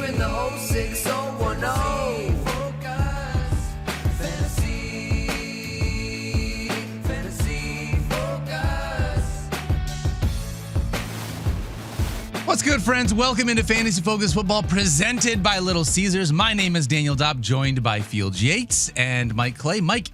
in the 06010. Focus, fantasy focus. What's good, friends? Welcome into Fantasy Focus Football, presented by Little Caesars. My name is Daniel Dopp, joined by Field Yates and Mike Clay. Mike,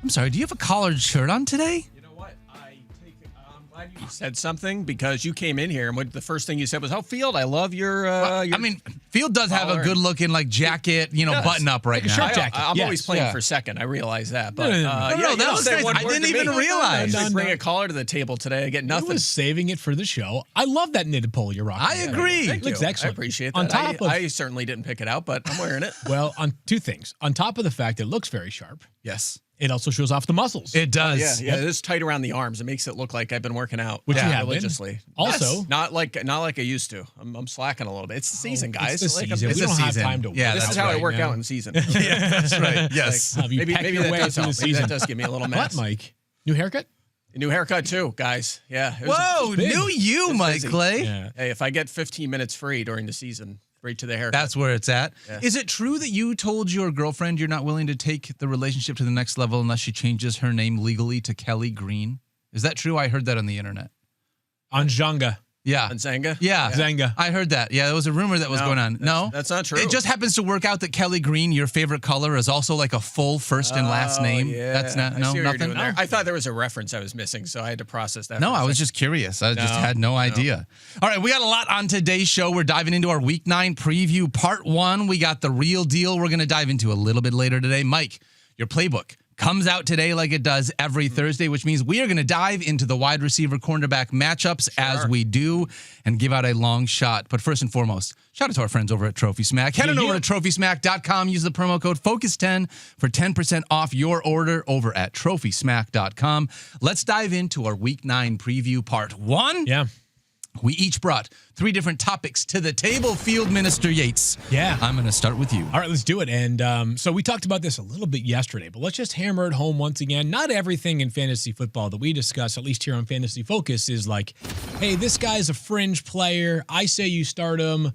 I'm sorry, do you have a collared shirt on today? You know what? I'm glad you said something because you came in here and the first thing you said was, "Oh, Field, I love your." I mean, Field does have a good-looking jacket, button-up right now. Shirt jacket. I'm always playing for second. I realize that, but no, that was nice. I didn't even realize. I bring a collar to the table today. I get nothing. I was saving it for the show. I love that knitted polo you're rocking. I agree. Thank you. Looks excellent. I appreciate that. I certainly didn't pick it out, but I'm wearing it. Well, on two things. On top of the fact it looks very sharp, Yes. it also shows off the muscles. It does. Yeah, it is tight around the arms. It makes it look like I've been working out, Which you have been. religiously. Also, not like I used to. I'm slacking a little bit. It's the season, guys. It's the Like, season. it's We the don't have season. time to Yeah, this that's is how I right, work now. out in season. Yeah, that's right. Yes. Have you maybe peck maybe your that way does through help. the Maybe season? that does give me a little What, mess. Mike? New haircut? New haircut too, guys. Yeah. it was Whoa, big. new you, It's Mike busy. Clay. Yeah. Hey, if I get 15 minutes free during the season, right to the haircut. That's where it's at. Yeah. Is it true that you told your girlfriend you're not willing to take the relationship to the next level unless she changes her name legally to Kelly Green? Is that true? I heard that on the internet. Anjanga. Yeah. on Zanga. Yeah. Zanga. I heard that. Yeah, there was a rumor that was going on. No? that's not true. It just happens to work out that Kelly Green, your favorite color, is also like a full first and last name. Yeah. That's not, I no, see what you're nothing? doing there. I thought there was a reference I was missing, so I had to process that. No, for a I was second. just curious. I just No, had no idea. All right, we got a lot on today's show. We're diving into our Week 9 preview, Part 1. We got the real deal we're going to dive into a little bit later today. Mike, your playbook comes out today like it does every Thursday, which means we are going to dive into the wide receiver cornerback matchups as we do and give out a long shot. But first and foremost, shout out to our friends over at Trophy Smack. Head on over to TrophySmack.com. Use the promo code FOCUS10 for 10% off your order over at TrophySmack.com. Let's dive into our Week 9 preview, Part 1. Yeah. We each brought 3 different topics to the table. Field Minister Yates. Yeah. I'm going to start with you. All right, let's do it. And so we talked about this a little bit yesterday, but let's just hammer it home once again. Not everything in fantasy football that we discuss, at least here on Fantasy Focus, is like, hey, this guy's a fringe player. I say you start him.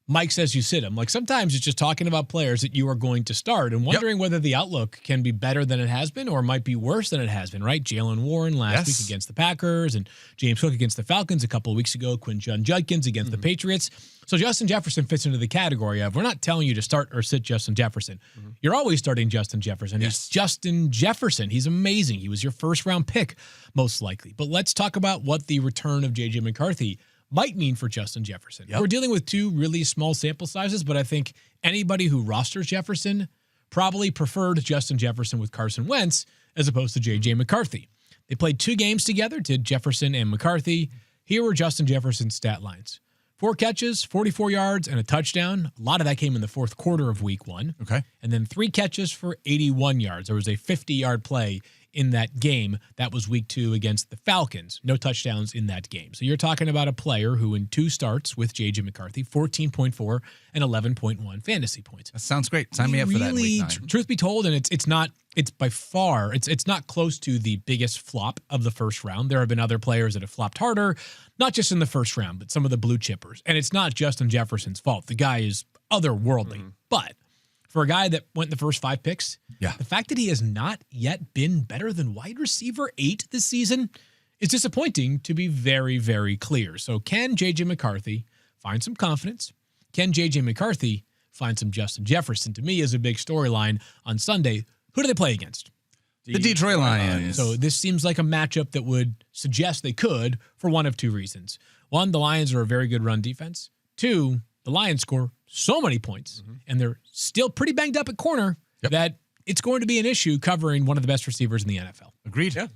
Mike says you sit him. Like sometimes it's just talking about players that you are going to start and wondering whether the outlook can be better than it has been or might be worse than it has been, right? Jalen Warren last week against the Packers and James Cook against the Falcons a couple of weeks ago, Quinton Judkins against the Patriots. So Justin Jefferson fits into the category of we're not telling you to start or sit Justin Jefferson. You're always starting Justin Jefferson. He's Justin Jefferson. He's amazing. He was your first round pick, most likely. But let's talk about what the return of JJ McCarthy might mean for Justin Jefferson. We're dealing with 2 really small sample sizes, but I think anybody who rosters Jefferson probably preferred Justin Jefferson with Carson Wentz as opposed to JJ McCarthy. They played 2 games together, did Jefferson and McCarthy. Here were Justin Jefferson's stat lines. 4 catches, 44 yards, and a touchdown. A lot of that came in the fourth quarter of week 1. Okay. And then 3 catches for 81 yards. There was a 50-yard play in that game. That was week 2 against the Falcons. No touchdowns in that game. So you're talking about a player who in 2 starts with J.J. McCarthy, 14.4 and 11.1 fantasy points. That sounds great. Sign me up for that in Week 9. Truth be told, and it's by far, it's not close to the biggest flop of the first round. There have been other players that have flopped harder, not just in the first round, but some of the blue chippers. And it's not Justin Jefferson's fault. The guy is otherworldly. But for a guy that went in the first 5 picks, the fact that he has not yet been better than wide receiver 8 this season is disappointing, to be very, very clear. So can J.J. McCarthy find some confidence? Can J.J. McCarthy find some Justin Jefferson? To me, is a big storyline on Sunday. Who do they play against? The Detroit Lions. So this seems like a matchup that would suggest they could for one of 2 reasons. 1, the Lions are a very good run defense. 2, the Lions score so many points, and they're still pretty banged up at corner that it's going to be an issue covering one of the best receivers in the NFL. Agreed. Yeah.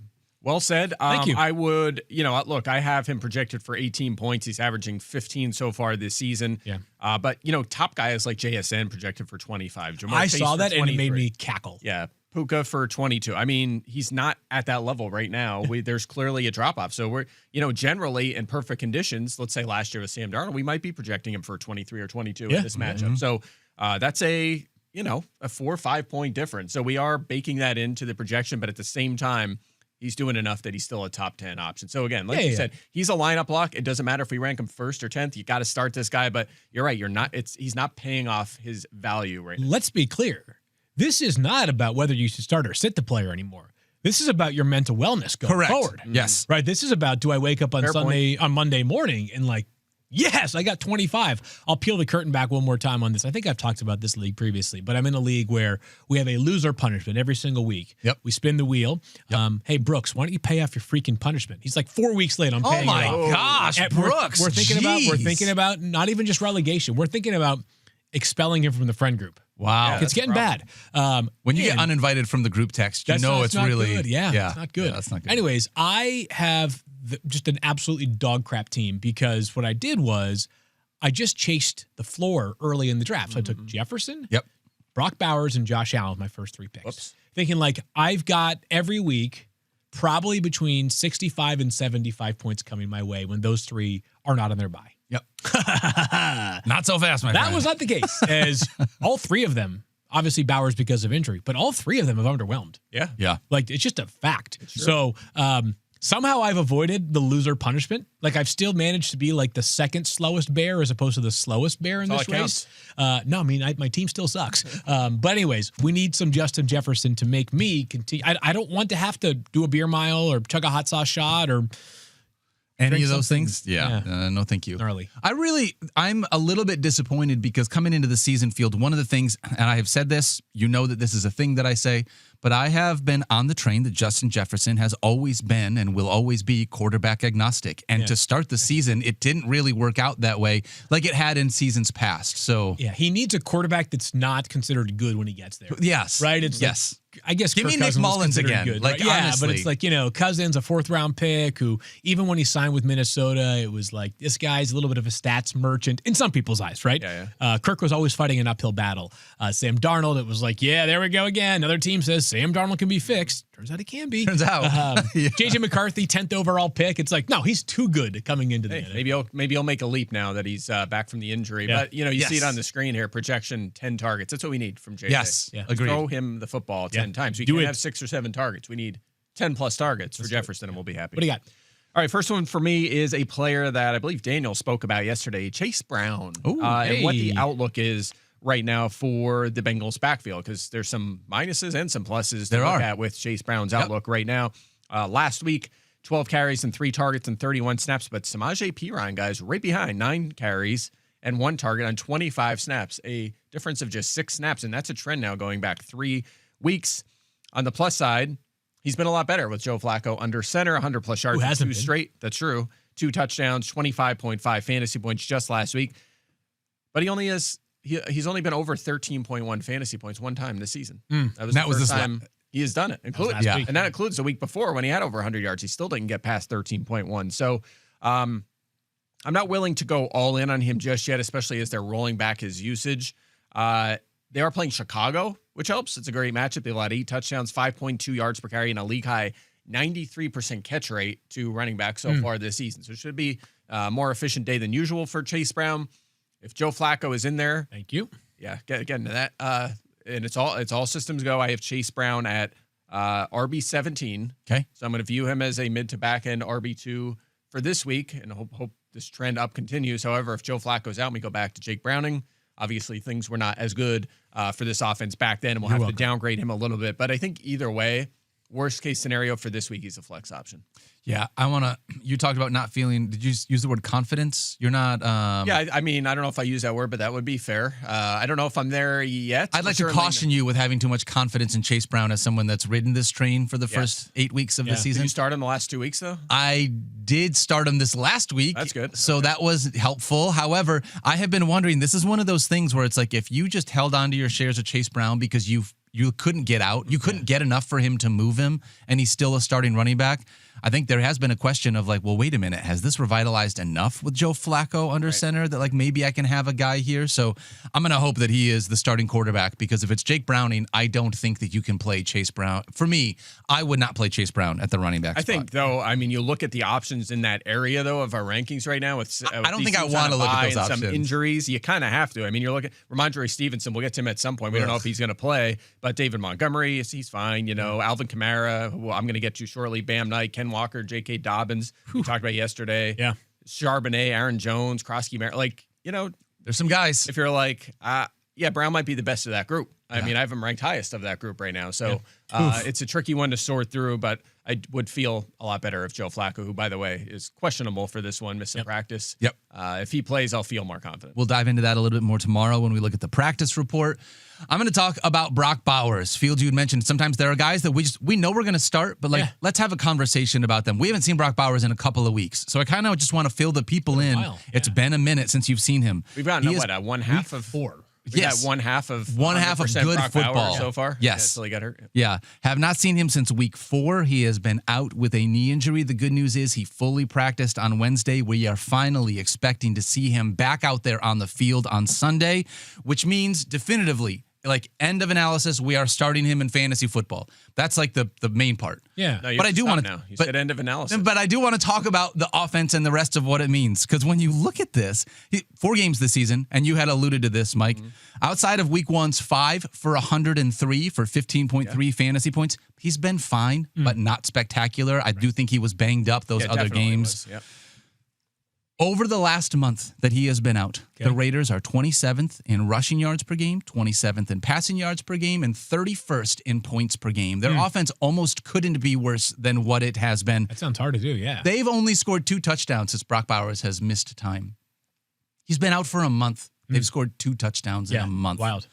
Well said. Thank you. I would, look, I have him projected for 18 points. He's averaging 15 so far this season. Yeah. But, top guys like JSN projected for 25. Jamar I Chase saw for that, and it made 23. me cackle. Yeah. Puka for 22. I mean, he's not at that level right now. There's clearly a drop-off. So we're, generally in perfect conditions, let's say last year with Sam Darnold, we might be projecting him for 23 or 22 in this matchup. So that's a 4 or 5 point difference. So we are baking that into the projection, but at the same time, he's doing enough that he's still a top 10 option. So again, like you Yeah. said, he's a lineup lock. It doesn't matter if we rank him 1st or 10th. You got to start this guy, but you're right. He's not paying off his value right now. Let's be clear. This is not about whether you should start or sit the player anymore. This is about your mental wellness going forward. Yes. Right. This is about, do I wake up on Monday morning and like, yes, I got 25. I'll peel the curtain back one more time on this. I think I've talked about this league previously, but I'm in a league where we have a loser punishment every single week. Yep. We spin the wheel. Yep. Hey, Brooks, why don't you pay off your freaking punishment? He's like 4 weeks late on paying it off. Oh my gosh, And Brooks. We're thinking about not even just relegation. We're thinking about expelling him from the friend group. Wow. It's getting bad. When you get uninvited from the group text, That's it's not really good. Yeah, it's not good. Yeah, that's not good. Anyways, I have just an absolutely dog crap team because what I did was I just chased the floor early in the draft. So I took Jefferson, Yep. Brock Bowers, and Josh Allen, my first 3 picks. Whoops. Thinking like I've got every week probably between 65 and 75 points coming my way when those 3 are not on their bye. Yep. Not so fast, my friend. That was not the case, as all 3 of them, obviously Bowers because of injury, but all 3 of them have underwhelmed. Yeah. Yeah. Like, it's just a fact. So, somehow I've avoided the loser punishment. Like, I've still managed to be like the second slowest bear as opposed to the slowest bear in this race. No, I mean, my team still sucks. But anyways, we need some Justin Jefferson to make me continue. I don't want to have to do a beer mile or chug a hot sauce shot or any of those something. things. Yeah. No, thank you. gnarly. I'm a little bit disappointed because coming into the season field, one of the things, and I have said this, you know that this is a thing that I say, but I have been on the train that Justin Jefferson has always been and will always be quarterback agnostic. And to start the season, it didn't really work out that way like it had in seasons past. So Yeah, he needs a quarterback that's not considered good when he gets there. yes. Right? It's yes. I guess Give Kirk me Nick Cousins was Mullins considered again. Good, Like, right? Yeah, honestly. but it's like, Cousins, a 4th-round pick who, even when he signed with Minnesota, it was like, this guy's a little bit of a stats merchant in some people's eyes, right? Yeah. Kirk was always fighting an uphill battle. Sam Darnold, it was like, yeah, there we go again. Another team says Sam Darnold can be fixed. Turns out he can be. Turns out. Yeah. JJ McCarthy, 10th overall pick. It's like, no, he's too good coming into the Hey, maybe he'll make a leap now that he's back from the injury. Yeah. But you see it on the screen here. Projection 10 targets. That's what we need from JJ. Yes. Yeah. Agreed. Throw him the football 10 times. We Do can't it. have 6 or 7 targets. We need 10 plus targets for Jefferson, and we'll be happy. What do you got? All right, first one for me is a player that I believe Daniel spoke about yesterday, Chase Brown, Ooh, and what the hey. outlook is right now for the Bengals backfield, because there's some minuses and some pluses to There look are. at with Chase Brown's outlook right now. Last week, 12 carries and 3 targets and 31 snaps, but Samaje Perine, guys, right behind, 9 carries and 1 target on 25 snaps, a difference of just 6 snaps, and that's a trend now going back 3 weeks. On the plus side, he's been a lot better with Joe Flacco under center, 100-plus yards, Who hasn't 2 been? straight. That's true. 2 touchdowns, 25.5 fantasy points just last week. But he's only been over 13.1 fantasy points one time this season. That was the first time he has done it. last week. And that includes the week before when he had over 100 yards. He still didn't get past 13.1. So I'm not willing to go all in on him just yet, especially as they're rolling back his usage. They are playing Chicago, which helps. It's a great matchup. They allowed 8 touchdowns, 5.2 yards per carry, and a league high 93% catch rate to running back so far this season. So it should be a more efficient day than usual for Chase Brown. If Joe Flacco is in there, Thank you. yeah, get into that. And it's all systems go. I have Chase Brown at RB17. Okay. So I'm going to view him as a mid to back end RB2 for this week, and hope this trend up continues. However, if Joe Flacco's out, we go back to Jake Browning. Obviously, things were not as good for this offense back then, and we'll have to downgrade him a little bit. But I think either way, worst case scenario for this week, he's a flex option. Yeah, you talked about not feeling, did you use the word confidence? You're not. Yeah, I mean, I don't know if I use that word, but that would be fair. I don't know if I'm there yet. I'd like to caution you with having too much confidence in Chase Brown as someone that's ridden this train for the first 8 weeks of the Did season. you start him the last 2 weeks, though? I did start him this last week. That's good. So that was helpful. However, I have been wondering, this is one of those things where it's like if you just held on to your shares of Chase Brown because you couldn't get out, you couldn't get enough for him to move him, and he's still a starting running back. I think there has been a question of like, well, wait a minute, has this revitalized enough with Joe Flacco under center that like maybe I can have a guy here? So I'm going to hope that he is the starting quarterback, because if it's Jake Browning, I don't think that you can play Chase Brown. For me, I would not play Chase Brown at the running back I spot. think, though, I mean, you look at the options in that area, though, of our rankings right now. With I don't these think I teams wanna on a look at bye those and some options. injuries. You kind of have to. I mean, you're looking Ramondre Stevenson. We'll get to him at some point. We don't know if he's going to play, But David Montgomery, he's fine. Alvin Kamara, who I'm going to get to shortly. Bam Knight, Ken Walker, J.K. Dobbins, we talked about yesterday. Yeah. Charbonnet, Aaron Jones, Krosky, There's some guys. if you're like, Brown might be the best of that group. I mean, I have him ranked highest of that group right now. So it's a tricky one to sort through, but I would feel a lot better if Joe Flacco, who, by the way, is questionable for this one, missing practice. Yep. If he plays, I'll feel more confident. We'll dive into that a little bit more tomorrow when we look at the practice report. I'm going to talk about Brock Bowers. Fields, you had mentioned sometimes there are guys that we know we're going to start, but let's have a conversation about them. We haven't seen Brock Bowers in a couple of weeks, so I kind of just want to fill the people in. It's been a minute since you've seen him. We've gotten one half of 4. We got one half of good Brock football Bowers so far. Yes, until he got hurt. Yeah, have not seen him since week 4. He has been out with a knee injury. The good news is he fully practiced on Wednesday. We are finally expecting to see him back out there on the field on Sunday, which means definitively, like end of analysis, we are starting him in fantasy football. That's like the main part. Yeah. No, but I do want to now. You said end of analysis. But I do want to talk about the offense and the rest of what it means. Because when you look at this, 4 games this season, and you had alluded to this, Mike, outside of week 1's 5 for 103 for 15.3 fantasy points, he's been fine, but not spectacular. I do think he was banged up those other games. Yep. Over the last month that he has been out, the Raiders are 27th in rushing yards per game, 27th in passing yards per game, and 31st in points per game. Their offense almost couldn't be worse than what it has been. That sounds hard to do, yeah. They've only scored 2 touchdowns since Brock Bowers has missed time. He's been out for a month. They've scored 2 touchdowns in a month. Wild.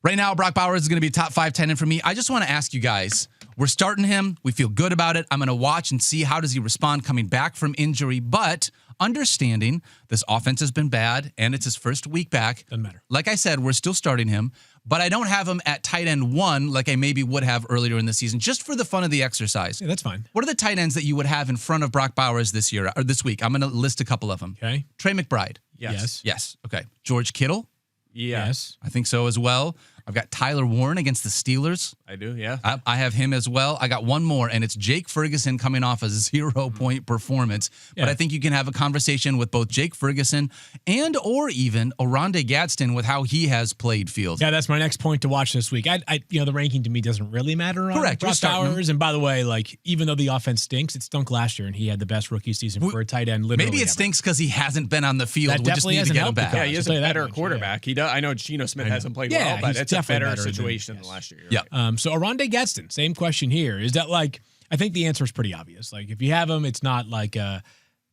Right now, Brock Bowers is going to be top 5 tight end for me. I just want to ask you guys, we're starting him. We feel good about it. I'm going to watch and see how does he respond coming back from injury. But understanding this offense has been bad and it's his first week back. Doesn't matter. Like I said, we're still starting him, but I don't have him at tight end 1 like I maybe would have earlier in the season, just for the fun of the exercise. Yeah, that's fine. What are the tight ends that you would have in front of Brock Bowers this year or this week? I'm going to list a couple of them. Okay. Trey McBride. Yes. Okay. George Kittle. Yes. I think so as well. I've got Tyler Warren against the Steelers. I do, yeah. I have him as well. I got one more, and it's Jake Ferguson coming off a 0-point performance. But I think you can have a conversation with both Jake Ferguson and or even Oronde Gadsden with how he has played Fields. Yeah, that's my next point to watch this week. The ranking to me doesn't really matter on Correct. Brock Bowers. And by the way, even though the offense stinks, it stunk last year, and he had the best rookie season for a tight end. Literally Maybe it ever. stinks because he hasn't been on the field. That We just definitely need to hasn't get him helped back. the Yeah, he is a I'll tell you that better much, quarterback. He does. I know Geno Smith hasn't played Yeah, well, but he's it's a definitely better better than- situation yes. than last year. Yeah. So Oronde Gadsden, same question here. Is that I think the answer is pretty obvious. If you have him, it's not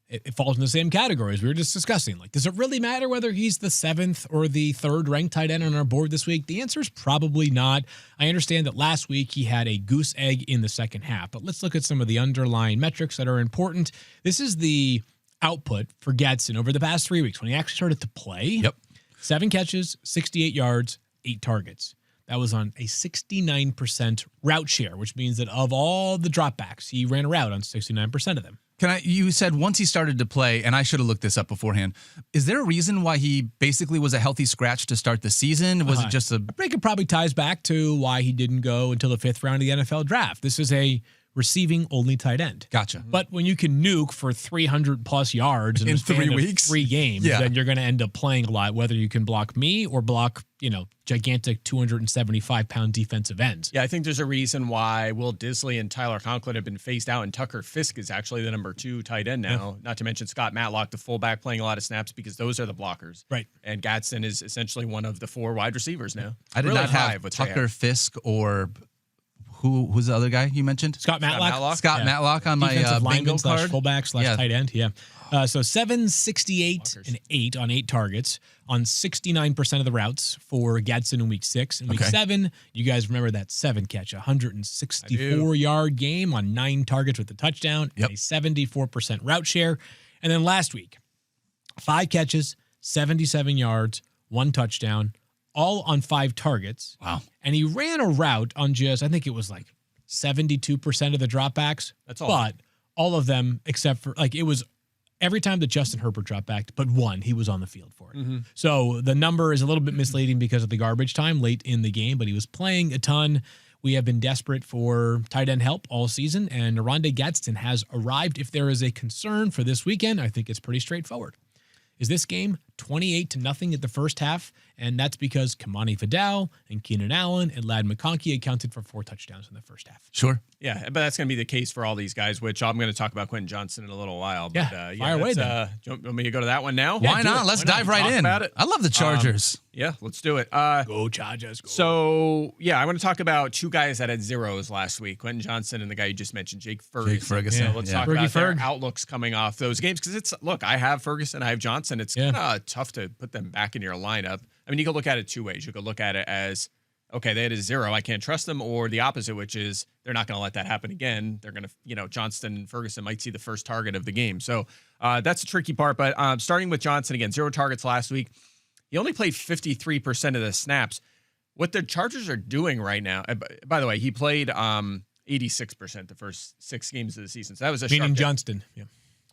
it falls in the same categories we were just discussing. Does it really matter whether he's the 7th or the 3rd ranked tight end on our board this week? The answer is probably not. I understand that last week he had a goose egg in the second half, but let's look at some of the underlying metrics that are important. This is the output for Gadsden over the past 3 weeks when he actually started to play. Yep. 7 catches, 68 yards, 8 targets. That was on a 69% route share, which means that of all the dropbacks, he ran a route on 69% of them. You said once he started to play, and I should have looked this up beforehand. Is there a reason why he basically was a healthy scratch to start the season? Was it just I think it probably ties back to why he didn't go until the 5th round of the NFL draft. This is a receiving only tight end. Gotcha. But when you can nuke for 300 plus yards in the span 3 of weeks? 3 games, then you're going to end up playing a lot, whether you can block me or block, gigantic 275-pound defensive ends. Yeah, I think there's a reason why Will Disley and Tyler Conklin have been phased out, and Tucker Fisk is actually the number 2 tight end now. Not to mention Scott Matlock, the fullback, playing a lot of snaps because those are the blockers. Right. And Gadsden is essentially one of the 4 wide receivers now. I did Really not have with Tucker Fisk or who's the other guy you mentioned? Scott Matlock. Scott Matlock on my Defensive bingo lineman card. / fullback / tight end. Yeah. So 768 and 8 on 8 targets on 69% of the routes for Gadsden in week 6. In week 7, you guys remember that 7 catch, 164-yard game on 9 targets with a touchdown and a 74% route share. And then last week, 5 catches, 77 yards, 1 touchdown, all on 5 targets. Wow. And he ran a route on just, I think it was 72% of the dropbacks. That's all. But all of them, except for, it was every time that Justin Herbert dropped back, but 1, he was on the field for it. So the number is a little bit misleading because of the garbage time late in the game, but he was playing a ton. We have been desperate for tight end help all season, and Oronde Gadsden has arrived. If there is a concern for this weekend, I think it's pretty straightforward. is this game 28-0 at the first half, and that's because Kamani Vidal and Keenan Allen and Ladd McConkey accounted for 4 touchdowns in the first half. Sure. Yeah, but that's going to be the case for all these guys, which I'm going to talk about Quentin Johnson in a little while. Yeah, But, fire away then. Do you want me to go to that one now? Why do not? it. Let's Why not? dive right Talk in. about it. I love the Chargers. Yeah, let's do it. Go Chargers, go. So, yeah, I want to talk about 2 guys that had zeros last week, Quentin Johnson and the guy you just mentioned, Jake Ferguson. Jake Ferguson, So let's yeah. talk Fergie about their Ferg. outlooks coming off those games because look, I have Ferguson, I have Johnson. It's Yeah. kind of tough to put them back in your lineup. I mean, you could look at it 2 ways. You could look at it as, okay, they had a 0, I can't trust them, or the opposite, which is they're not going to let that happen again. They're going to, Johnston and Ferguson might see the first target of the game. So that's the tricky part. But starting with Johnson again, 0 targets last week. He only played 53% of the snaps. What the Chargers are doing right now, by the way, he played 86% the first 6 games of the season. So that was a Meaning sharp dip. Johnston. Yeah.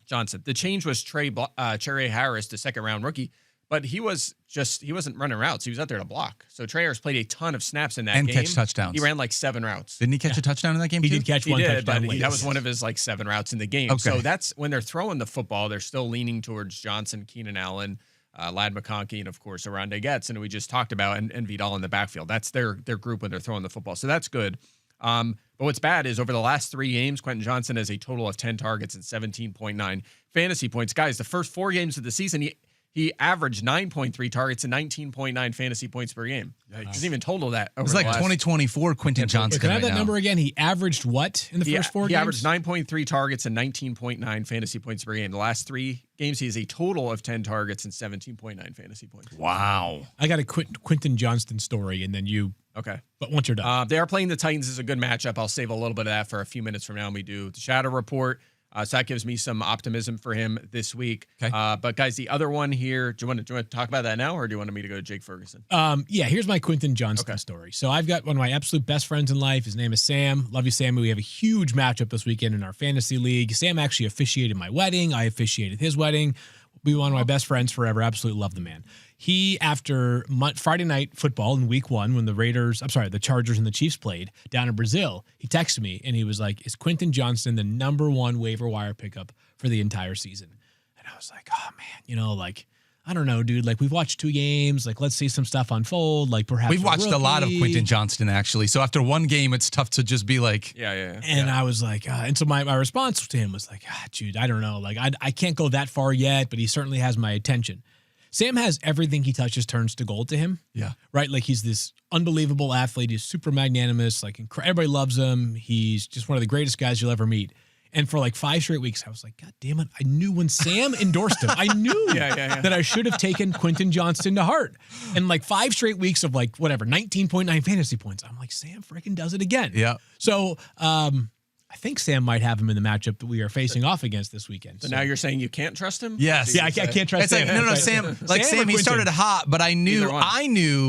Johnson. The change was Trey Harris, the second-round rookie, but he wasn't running routes. He was out there to block. So Trey Harris played a ton of snaps in that And game. catch touchdowns. He ran like 7 routes. Didn't he catch a touchdown in that game He too? did catch He one did, touchdown but late. that was one of his like 7 routes in the game. Okay. So that's when they're throwing the football, they're still leaning towards Johnson, Keenan Allen, Ladd McConkey, and of course Aranda Getz, and we just talked about and Vidal in the backfield. That's their group when they're throwing the football. So that's good. But what's bad is over the last 3 games, Quentin Johnson has a total of 10 targets and 17.9 fantasy points. Guys, the first 4 games of the season, he averaged 9.3 targets and 19.9 fantasy points per game. He doesn't even total that. Over It's the like last, 2024 Quentin Johnson. Can I have right that now. number again? He averaged what in the first 4 He games? averaged 9.3 targets and 19.9 fantasy points per game. The last 3 games, he has a total of 10 targets and 17.9 fantasy points. Wow. I got a Quentin Johnston story, and then you. Okay. But once you're done, They are playing the Titans. Is a good matchup. I'll save a little bit of that for a few minutes from now when we do the Shadow Report. So that gives me some optimism for him this week. Okay. But guys, the other one here, do you want to talk about that now, or do you want me to go to Jake Ferguson? yeah, here's my Quentin Johnston story. So I've got one of my absolute best friends in life. His name is Sam. Love you, Sam. We have a huge matchup this weekend in our fantasy league. Sam actually officiated my wedding. I officiated his wedding. Be one of my best friends forever. Absolutely love the man. He, after Friday night football in week 1, when the Chargers and the Chiefs played down in Brazil, he texted me and he was like, is Quentin Johnston the #1 waiver wire pickup for the entire season? And I was like, oh man, I don't know, dude. Like, we've watched 2 games. Like, let's see some stuff unfold. Like, perhaps We've watched a lot of Quentin Johnston, actually. So after one game, it's tough to just be like, Yeah. And I was like, and so my response to him was like, dude, I don't know. Like, I can't go that far yet, but he certainly has my attention. Sam has everything he touches turns to gold to him. yeah. Right? Like, he's this unbelievable athlete. He's super magnanimous. Like, everybody loves him. He's just one of the greatest guys you'll ever meet. And for like 5 straight weeks, I was like, God damn it. I knew when Sam endorsed him, I knew that I should have taken Quentin Johnston to heart. And like 5 straight weeks of like, 19.9 fantasy points. I'm like, Sam freaking does it again. Yeah. So, I think Sam might have him in the matchup that we are facing off against this weekend. So now you're saying you can't trust him? Yes. Yeah, I can't trust It's like, Sam. no, Right. Sam. Like Sam or Sam, he Quentin? started hot, but I Either knew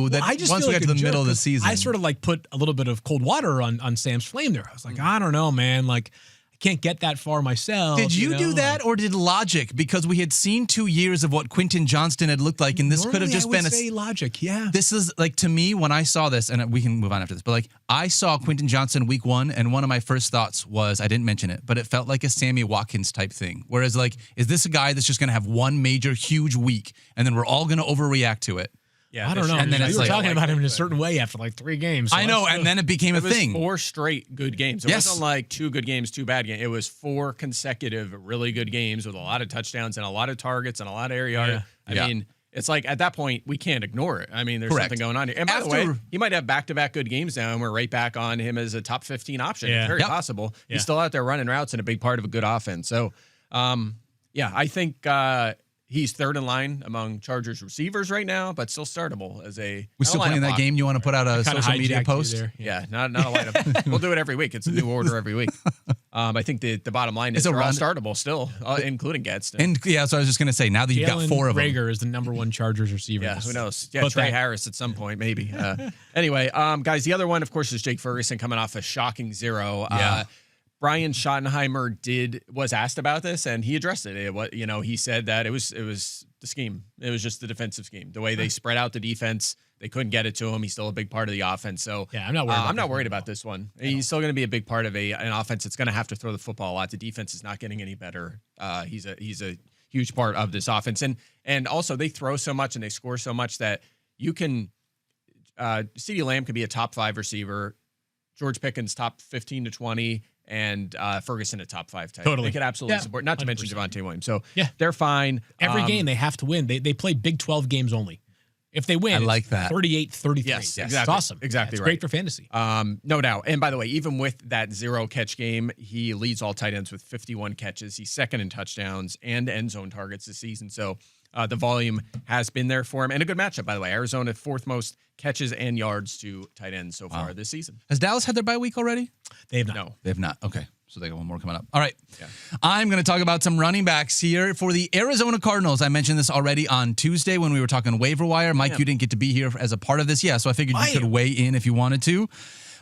one. that I just once feel we like got to a the middle of jerk the 'cause season, I sort of like put a little bit of cold water on Sam's flame there. I was like, I don't know, man. Like, I can't get that far myself. Did you do know? that, or did logic? Because we had seen 2 years of what Quentin Johnston had looked like, and this could have Normally, just I been would say logic. Yeah. This is like, to me, when I saw this, and we can move on after this, but like I saw Quentin Johnston week 1, and one of my first thoughts was, I didn't mention it, but it felt like a Sammy Watkins type thing. Whereas, like, is this a guy that's just going to have one major, huge week, and then we're all going to overreact to it? Yeah. I don't know. And then we it's were like- talking about him in a certain way after like 3 games. So I know, and then it became a It was thing. 4 straight good games. It Yes. wasn't like 2 good games, 2 bad games. It was 4 consecutive really good games with a lot of touchdowns and a lot of targets and a lot of air yards. Yeah. I mean, it's like at that point we can't ignore it. I mean, there's Correct. something going on here. And by the After- way, he might have back-to-back good games now, and we're right back on him as a top 15 option. Yeah. It's very Yep. possible. Yeah. He's still out there running routes and a big part of a good offense. So, yeah, I think he's 3rd in line among Chargers receivers right now, but still startable as a. We still not a playing lineup that lock. game? You want to put out a Kinda social media hijacked you post? there. Yeah, not a lineup. We'll do it every week. It's a new order every week. I think the bottom line is It's a they're all run- startable still, including Getz. And yeah, so I was just going to say, now that you've got Jalen 4 of them. Rager is the #1 Chargers receiver. Yeah, who knows? Yeah, Put Trey that- Harris at some point, maybe. Anyway, guys, the other one, of course, is Jake Ferguson coming off a shocking 0. Yeah. Brian Schottenheimer was asked about this, and he addressed it. He said that it was the scheme. It was just the defensive scheme. The way they spread out the defense, they couldn't get it to him. He's still a big part of the offense. So Yeah, I'm not worried about I'm not this worried one at about this one. He's still going to be a big part of an offense that's going to have to throw the football a lot. The defense is not getting any better. He's a huge part of this offense. And also they throw so much and they score so much that you can CeeDee Lamb could be a top 5 receiver, George Pickens top 15 to 20, and Ferguson a top 5 tight. Totally. They could absolutely Yeah, support, not to 100%. mention Javonte Williams. So Yeah. they're fine. Every game they have to win. They play Big 12 games only. If they win, I like that. 38-33. Yes, It's exactly. awesome. Exactly It's right. great for fantasy. No doubt. And by the way, even with that 0 catch game, he leads all tight ends with 51 catches. He's second in touchdowns and end zone targets this season. So the volume has been there for him. And a good matchup, by the way. Arizona, 4th most catches and yards to tight ends so far this season. Has Dallas had their bye week already? They have not. No. They have not. Okay. So they got one more coming up. All right. I'm going to talk about some running backs here for the Arizona Cardinals. I mentioned this already on Tuesday when we were talking waiver wire. Mike, you didn't get to be here as a part of this. Yeah, so I figured you could weigh in if you wanted to.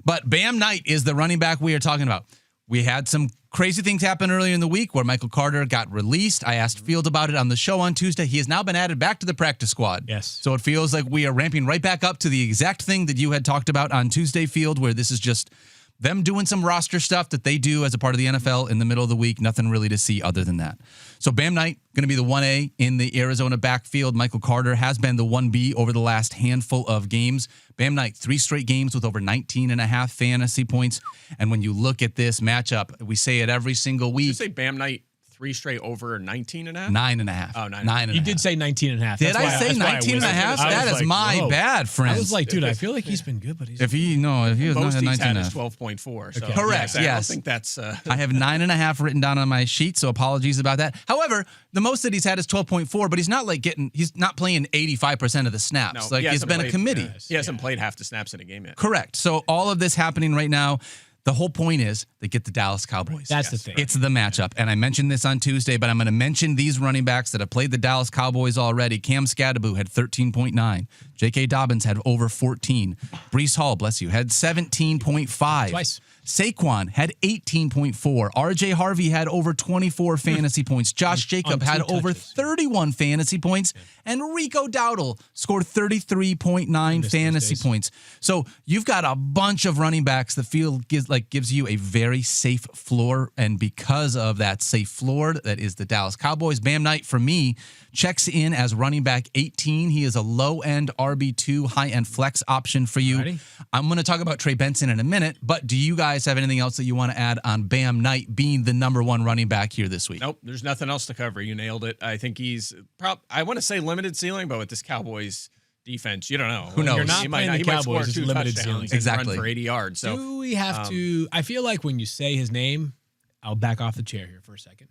But Bam Knight is the running back we are talking about. We had some crazy things happen earlier in the week where Michael Carter got released. I asked Fields about it on the show on Tuesday. He has now been added back to the practice squad. Yes. So it feels like we are ramping right back up to the exact thing that you had talked about on Tuesday, Field, where this is just them doing some roster stuff that they do as a part of the NFL in the middle of the week. Nothing really to see other than that. So Bam Knight going to be the 1A in the Arizona backfield. Michael Carter has been the 1B over the last handful of games. Bam Knight, 3 straight games with over 19.5 fantasy points. And when you look at this matchup, we say it every single Did week. you say Bam Knight 3 straight over 19 and a half? 9.5. Oh, 9.5. 9.5. You did say 19.5. Did I say 19 and a half? That is my bad, friends. I was like, dude, I feel like he's been good, but he's if he was not Most at he's 19 had and a is half. 12.4. So Correct, I don't yes. think that's... I have 9.5 written down on my sheet, so apologies about that. However, the most that he's had is 12.4, but he's not playing 85% of the snaps. No, he it's hasn't been a played- committee. He hasn't played half the snaps in a game yet. Correct. So all of this happening right now, the whole point is they get the Dallas Cowboys. That's the thing. It's the matchup. And I mentioned this on Tuesday, but I'm going to mention these running backs that have played the Dallas Cowboys already. Cam Skadaboo had 13.9. J.K. Dobbins had over 14. Breece Hall, bless you, had 17.5. Twice. Saquon had 18.4. R.J. Harvey had over 24 fantasy points. Josh Jacob on had 2 over touches. 31 fantasy points. And Rico Dowdle scored 33.9 fantasy days. points. So you've got a bunch of running backs that gives you a very safe floor. And because of that safe floor, that is the Dallas Cowboys. Bam Knight, for me, checks in as running back 18. He is a low-end RB2, high-end flex option for you. Alrighty. I'm going to talk about Trey Benson in a minute, but do you guys have anything else that you want to add on Bam Knight being the number 1 running back here this week? Nope, there's nothing else to cover. You nailed it. I think he's I want to say limited ceiling, but with this Cowboys defense, you don't know. Who knows? You're not He playing the he might score Cowboys, it's 2 limited touchdowns ceiling. and Exactly. run for 80 yards. So Do we have to? I feel like when you say his name, I'll back off the chair here for a second.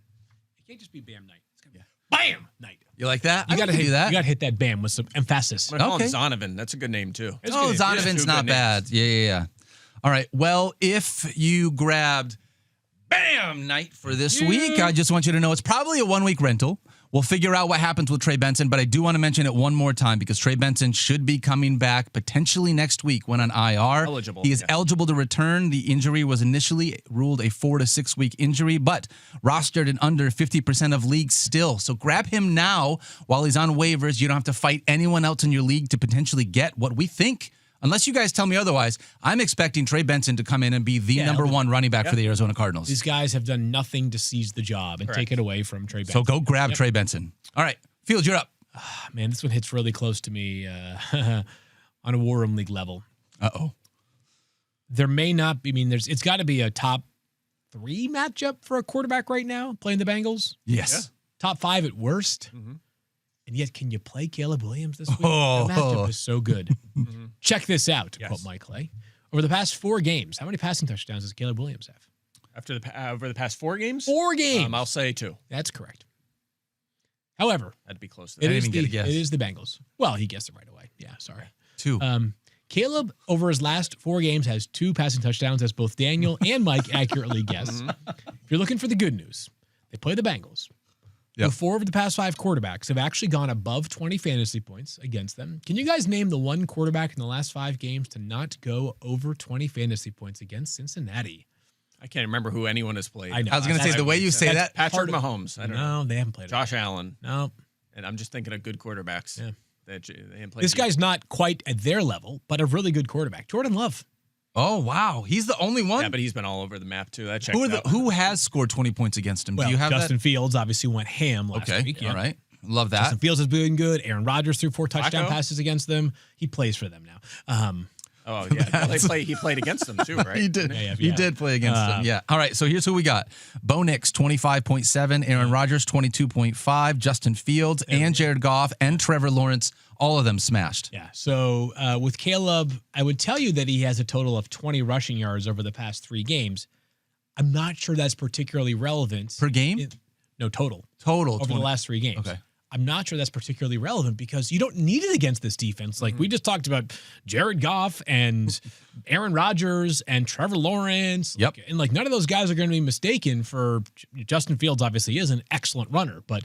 It can't just be Bam Knight. It's gotta be Bam Knight. You like that? You I gotta can hit do that. You gotta hit that Bam with some emphasis. I'm gonna call Okay. him Zonovan. That's a good name too. Oh, Zonovan's not bad. Yeah. All right. Well, if you grabbed Bam Knight for this week, I just want you to know it's probably a 1-week rental. We'll figure out what happens with Trey Benson, but I do want to mention it one more time because Trey Benson should be coming back potentially next week when on IR. Eligible, He is yeah. eligible to return. The injury was initially ruled a 4 to 6 week injury, but rostered in under 50% of leagues still. So grab him now while he's on waivers. You don't have to fight anyone else in your league to potentially get what we think. Unless you guys tell me otherwise, I'm expecting Trey Benson to come in and be the number 1 running back for the Arizona Cardinals. These guys have done nothing to seize the job and take it away from Trey Benson. So go grab Trey Benson. All right, Fields, you're up. Man, this one hits really close to me on a War Room League level. Uh-oh. There may not be, it's got to be a top 3 matchup for a quarterback right now playing the Bengals. Yes. Top 5 at worst. And yet, can you play Caleb Williams this week? Oh. The matchup is so good. Check this out, to quote Mike Clay. Over the past 4 games, how many passing touchdowns does Caleb Williams have? Over the past 4 games? 4 games. I'll say 2. That's correct. However, That'd be close to it that. is, even get a guess. it is the Bengals. Well, he guessed it right away. Yeah, sorry. 2. Caleb, over his last 4 games, has 2 passing touchdowns, as both Daniel and Mike accurately guessed. If you're looking for the good news, they play the Bengals. Yep. 4 of the past 5 quarterbacks have actually gone above 20 fantasy points against them. Can you guys name the one quarterback in the last 5 games to not go over 20 fantasy points against Cincinnati? I can't remember who anyone has played. I know. I was going to say, That's- the way you say that, Patrick Mahomes. I don't know. No, they haven't played. Josh Allen. No. And I'm just thinking of good quarterbacks. Yeah. They haven't played This yet. guy's not quite at their level, but a really good quarterback. Jordan Love. Oh, wow. He's the only one? Yeah, but he's been all over the map too. That checks out. Who has scored 20 points against him? Well, Do you have Justin that? Fields obviously went ham last Okay, week. Yeah. all right. Love that. Justin Fields has been good. Aaron Rodgers threw 4 touchdown Flacco? passes against them. He plays for them now. Oh yeah, he played against them too, right? He did. Yeah. He did play against them. Yeah. All right. So here's who we got: Bo Nix 25.7, Aaron Rodgers 22.5, Justin Fields and Jared Goff and Trevor Lawrence, all of them smashed. Yeah. So with Caleb, I would tell you that he has a total of 20 rushing yards over the past 3 games. I'm not sure that's particularly relevant Per game? No, total Total over 20. the last 3 games. Okay. I'm not sure that's particularly relevant because you don't need it against this defense. Like we just talked about Jared Goff and Aaron Rodgers and Trevor Lawrence. Yep. And none of those guys are going to be mistaken for Justin Fields obviously is an excellent runner, but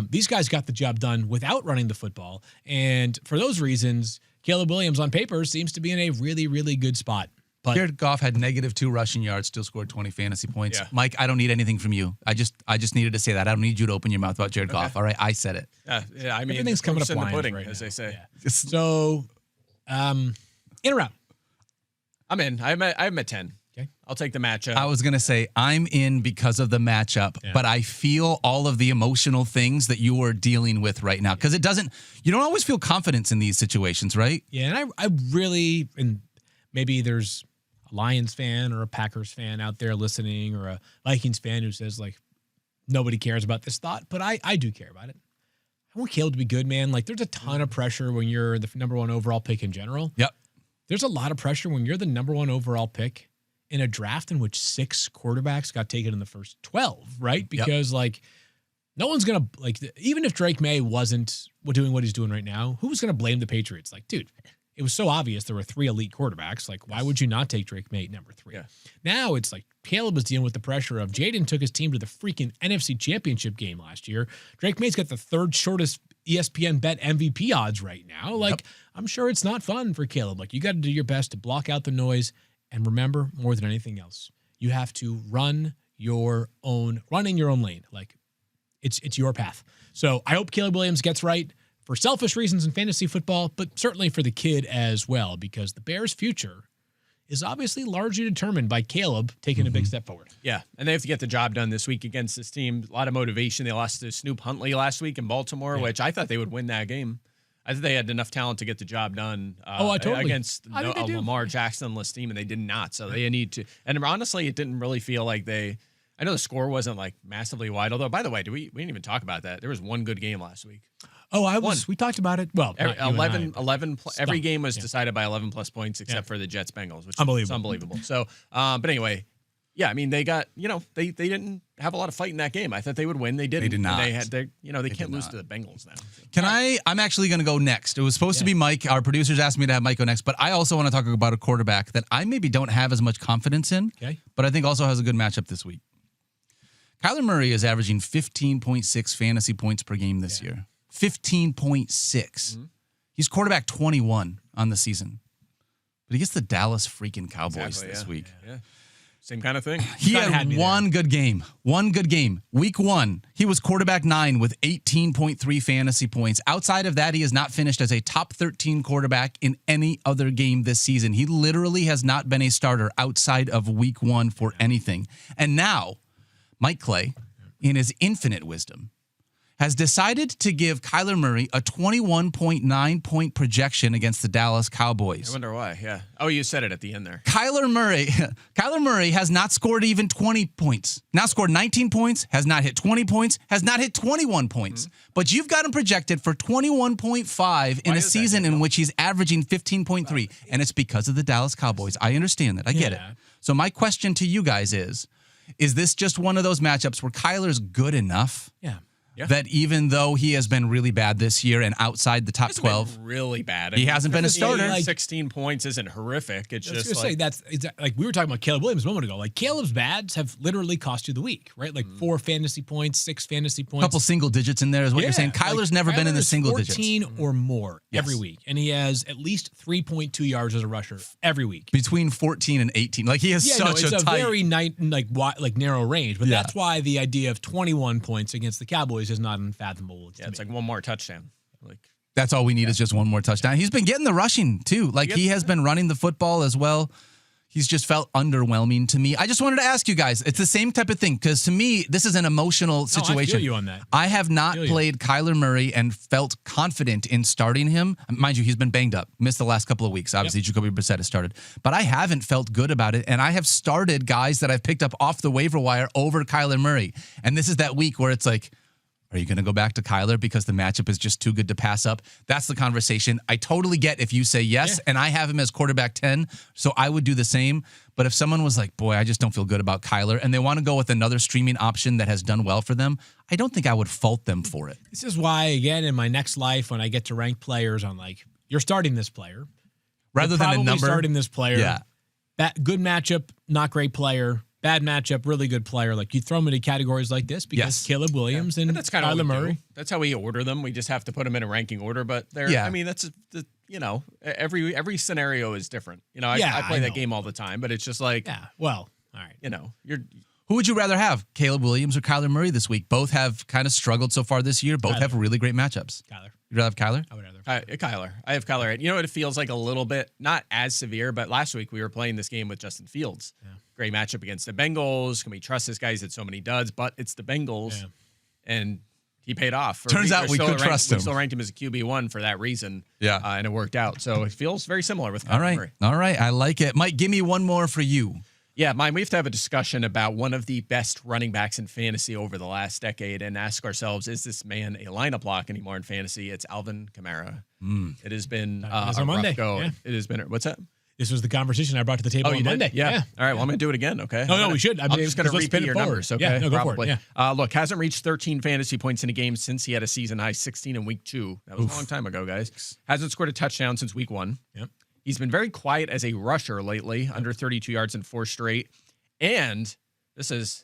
these guys got the job done without running the football. And for those reasons, Caleb Williams on paper seems to be in a really, really good spot. But Jared Goff had -2 rushing yards, still scored 20 fantasy points. Yeah. Mike, I don't need anything from you. I just needed to say that. I don't need you to open your mouth about Jared Goff. All right, I said it. Yeah, I mean, everything's coming up proof's in the lines pudding, right as now. they say. Yeah. So, in or out? I'm in. I'm at 10. Okay. I'll take the matchup. I was going to say I'm in because of the matchup, Yeah. but I feel all of the emotional things that you are dealing with right now because you don't always feel confidence in these situations, right? Yeah, and I really, and maybe there's a Lions fan or a Packers fan out there listening or a Vikings fan who says nobody cares about this thought, but I do care about it. I want Caleb to be good, man. There's a ton of pressure when you're the number 1 overall pick in general. Yep. There's a lot of pressure when you're the number 1 overall pick in a draft in which 6 quarterbacks got taken in the first 12, right? Because no one's going to even if Drake May wasn't doing what he's doing right now, who was going to blame the Patriots? Dude, it was so obvious there were 3 elite quarterbacks. Why would you not take Drake May at number 3? Yeah. Now it's Caleb is dealing with the pressure of Jaden took his team to the freaking NFC Championship game last year. Drake May's got the 3rd shortest ESPN bet MVP odds right now. I'm sure it's not fun for Caleb. You got to do your best to block out the noise. And remember, more than anything else, you have to run in your own lane. It's your path. So I hope Caleb Williams gets right for selfish reasons in fantasy football, but certainly for the kid as well, because the Bears' future is obviously largely determined by Caleb taking a big step forward. Yeah, and they have to get the job done this week against this team. A lot of motivation. They lost to Snoop Huntley last week in Baltimore, which I thought they would win that game. I think they had enough talent to get the job done against I think they do. Lamar Jackson-less team, and they did not. So they need to. And honestly, it didn't really feel like they. I know the score wasn't massively wide. Although, by the way, we didn't even talk about that. There was one good game last week. Oh, we talked about it. Well, not you and I, 11 every game was decided by 11 plus points except for the Jets Bengals, which is unbelievable. So, but anyway, yeah, I mean, they got, they didn't have a lot of fight in that game. I thought they would win. They didn't. They did not. And they can't lose to the Bengals now. I'm actually going to go next. It was supposed to be Mike. Our producers asked me to have Mike go next, but I also want to talk about a quarterback that I maybe don't have as much confidence in, but I think also has a good matchup this week. Kyler Murray is averaging 15.6 fantasy points per game this year. 15.6. He's quarterback 21 on the season. But he gets the Dallas freaking Cowboys this week. Yeah. Same kind of thing. He had one good game. Week 1, he was quarterback 9 with 18.3 fantasy points. Outside of that, he has not finished as a top 13 quarterback in any other game this season. He literally has not been a starter outside of week 1 for anything. And now, Mike Clay, in his infinite wisdom, has decided to give Kyler Murray a 21.9 point projection against the Dallas Cowboys. I wonder why. Yeah. Oh, you said it at the end there. Kyler Murray has not scored even 20 points. Now scored 19 points, has not hit 20 points, has not hit 21 points. But you've got him projected for 21.5 in a season in which he's averaging 15.3. And it's because of the Dallas Cowboys. I understand that. I get it. So my question to you guys is this just one of those matchups where Kyler's good enough? Yeah. That even though he has been really bad this year and outside the top 12, really bad. He hasn't been a starter. 16 points isn't horrific. It's just say that's we were talking about Caleb Williams a moment ago. Caleb's bads have literally cost you the week, right? 4 fantasy points, 6 fantasy points, couple single digits in there is what you're saying. Kyler's never been in the single 14 digits, or more every week, and he has at least 3.2 yards as a rusher every week. Between 14 and 18, he has such it's a tight, very narrow range. But that's why the idea of 21 points against the Cowboys is not unfathomable. Yeah, it's one more touchdown. That's all we need is just one more touchdown. He's been getting the rushing too. He has been running the football as well. he's just felt underwhelming to me. I just wanted to ask you guys, it's the same type of thing, because to me, this is an emotional situation. I feel you on that. I have not played Kyler Murray and felt confident in starting him. Mind you, he's been banged up, missed the last couple of weeks. Obviously, Jacoby Brissett has started. But I haven't felt good about it, and I have started guys that I've picked up off the waiver wire over Kyler Murray. And this is that week where it's like, are you going to go back to Kyler because the matchup is just too good to pass up? That's the conversation. I totally get if you say yes, and I have him as quarterback 10, so I would do the same. But if someone was like, boy, I just don't feel good about Kyler, and they want to go with another streaming option that has done well for them, I don't think I would fault them for it. This is why, again, in my next life, when I get to rank players, I'm like, you're starting this player. Rather than a number. Starting this player. Yeah. That good matchup, not great player. Bad matchup, really good player. Like you throw them into categories like this because Caleb Williams and that's kind of Kyler Murray. That's how we order them. We just have to put them in a ranking order. But they're, I mean, that's every scenario is different. I play that game all the time, but it's just like, well, all right. Who would you rather have, Caleb Williams or Kyler Murray this week? Both have kind of struggled so far this year. Both have really great matchups. Kyler. You'd rather have Kyler? I would rather. Kyler. I have Kyler. You know what? It feels like a little bit, not as severe, but last week we were playing this game with Justin Fields. Yeah. Great matchup against the Bengals. Can we trust this guy? He's had so many duds, but it's the Bengals, and he paid off. Turns out we could trust him. We still ranked him as a QB1 for that reason. Yeah. And it worked out. So it feels very similar with Kyler Murray. All right. I like it. Mike, give me one more for you. Yeah, mine. We have to have a discussion about one of the best running backs in fantasy over the last decade and ask ourselves, is this man a lineup lock anymore in fantasy? It's Alvin Kamara. It has been a Monday. rough go. Yeah. It has been, what's that? This was the conversation I brought to the table on Monday. Yeah. All right. Well, I'm going to do it again. Okay. No, we should. I'm just going to repeat your numbers. Okay. Yeah, no, go Probably. for it. Yeah. Look, hasn't reached 13 fantasy points in a game since he had a season high 16 in week 2. That was a long time ago, guys. Hasn't scored a touchdown since week 1. Yep. He's been very quiet as a rusher lately, under 32 yards in 4 straight. And this is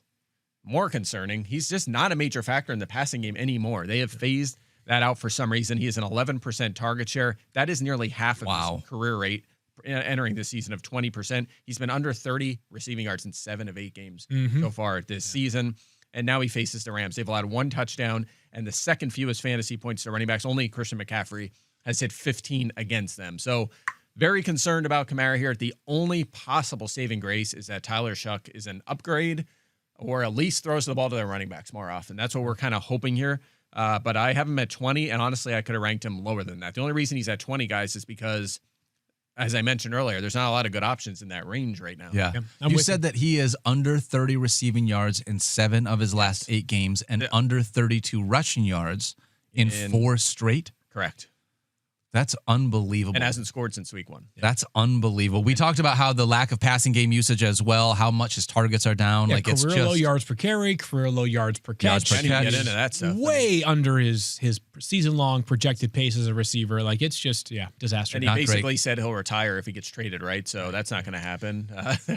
more concerning. He's just not a major factor in the passing game anymore. They have phased that out for some reason. He has an 11% target share. That is nearly half of his career rate entering this season of 20%. He's been under 30 receiving yards in 7 of 8 games so far this season. And now he faces the Rams. They've allowed 1 touchdown and the second fewest fantasy points to running backs. Only Christian McCaffrey has hit 15 against them. So very concerned about Kamara here. The only possible saving grace is that Tyler Shuck is an upgrade or at least throws the ball to their running backs more often. That's what we're kind of hoping here. But I have him at 20, and honestly, I could have ranked him lower than that. The only reason he's at 20, guys, is because, as I mentioned earlier, there's not a lot of good options in that range right now. Yeah. You said that he is under 30 receiving yards in 7 of his last 8 games and under 32 rushing yards in 4 straight. Correct. That's unbelievable. And hasn't scored since week 1. That's unbelievable. We talked about how the lack of passing game usage as well, how much his targets are down. Yeah, like career it's just low yards per carry, career low yards per catch. I didn't even get into that stuff. Way under his season-long projected pace as a receiver. Like, it's just, disaster. And he basically said he'll retire if he gets traded, right? So that's not going to happen.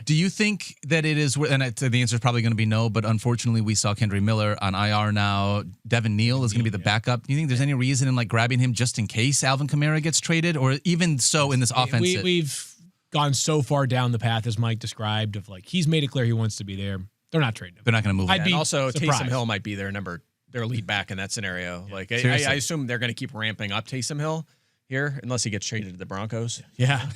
Do you think that it is, and the answer is probably going to be no, but unfortunately we saw Kendry Miller on IR now. Devin Neal is going to be the backup. Do you think there's any reason in grabbing him just in case Alvin Kamara gets traded? Or even so in this offense? We've gone so far down the path, as Mike described, of he's made it clear he wants to be there. They're not trading him. They're not going to move him. And also, Taysom Hill might be their lead back in that scenario. Yeah. I assume they're going to keep ramping up Taysom Hill here, unless he gets traded to the Broncos. Yeah.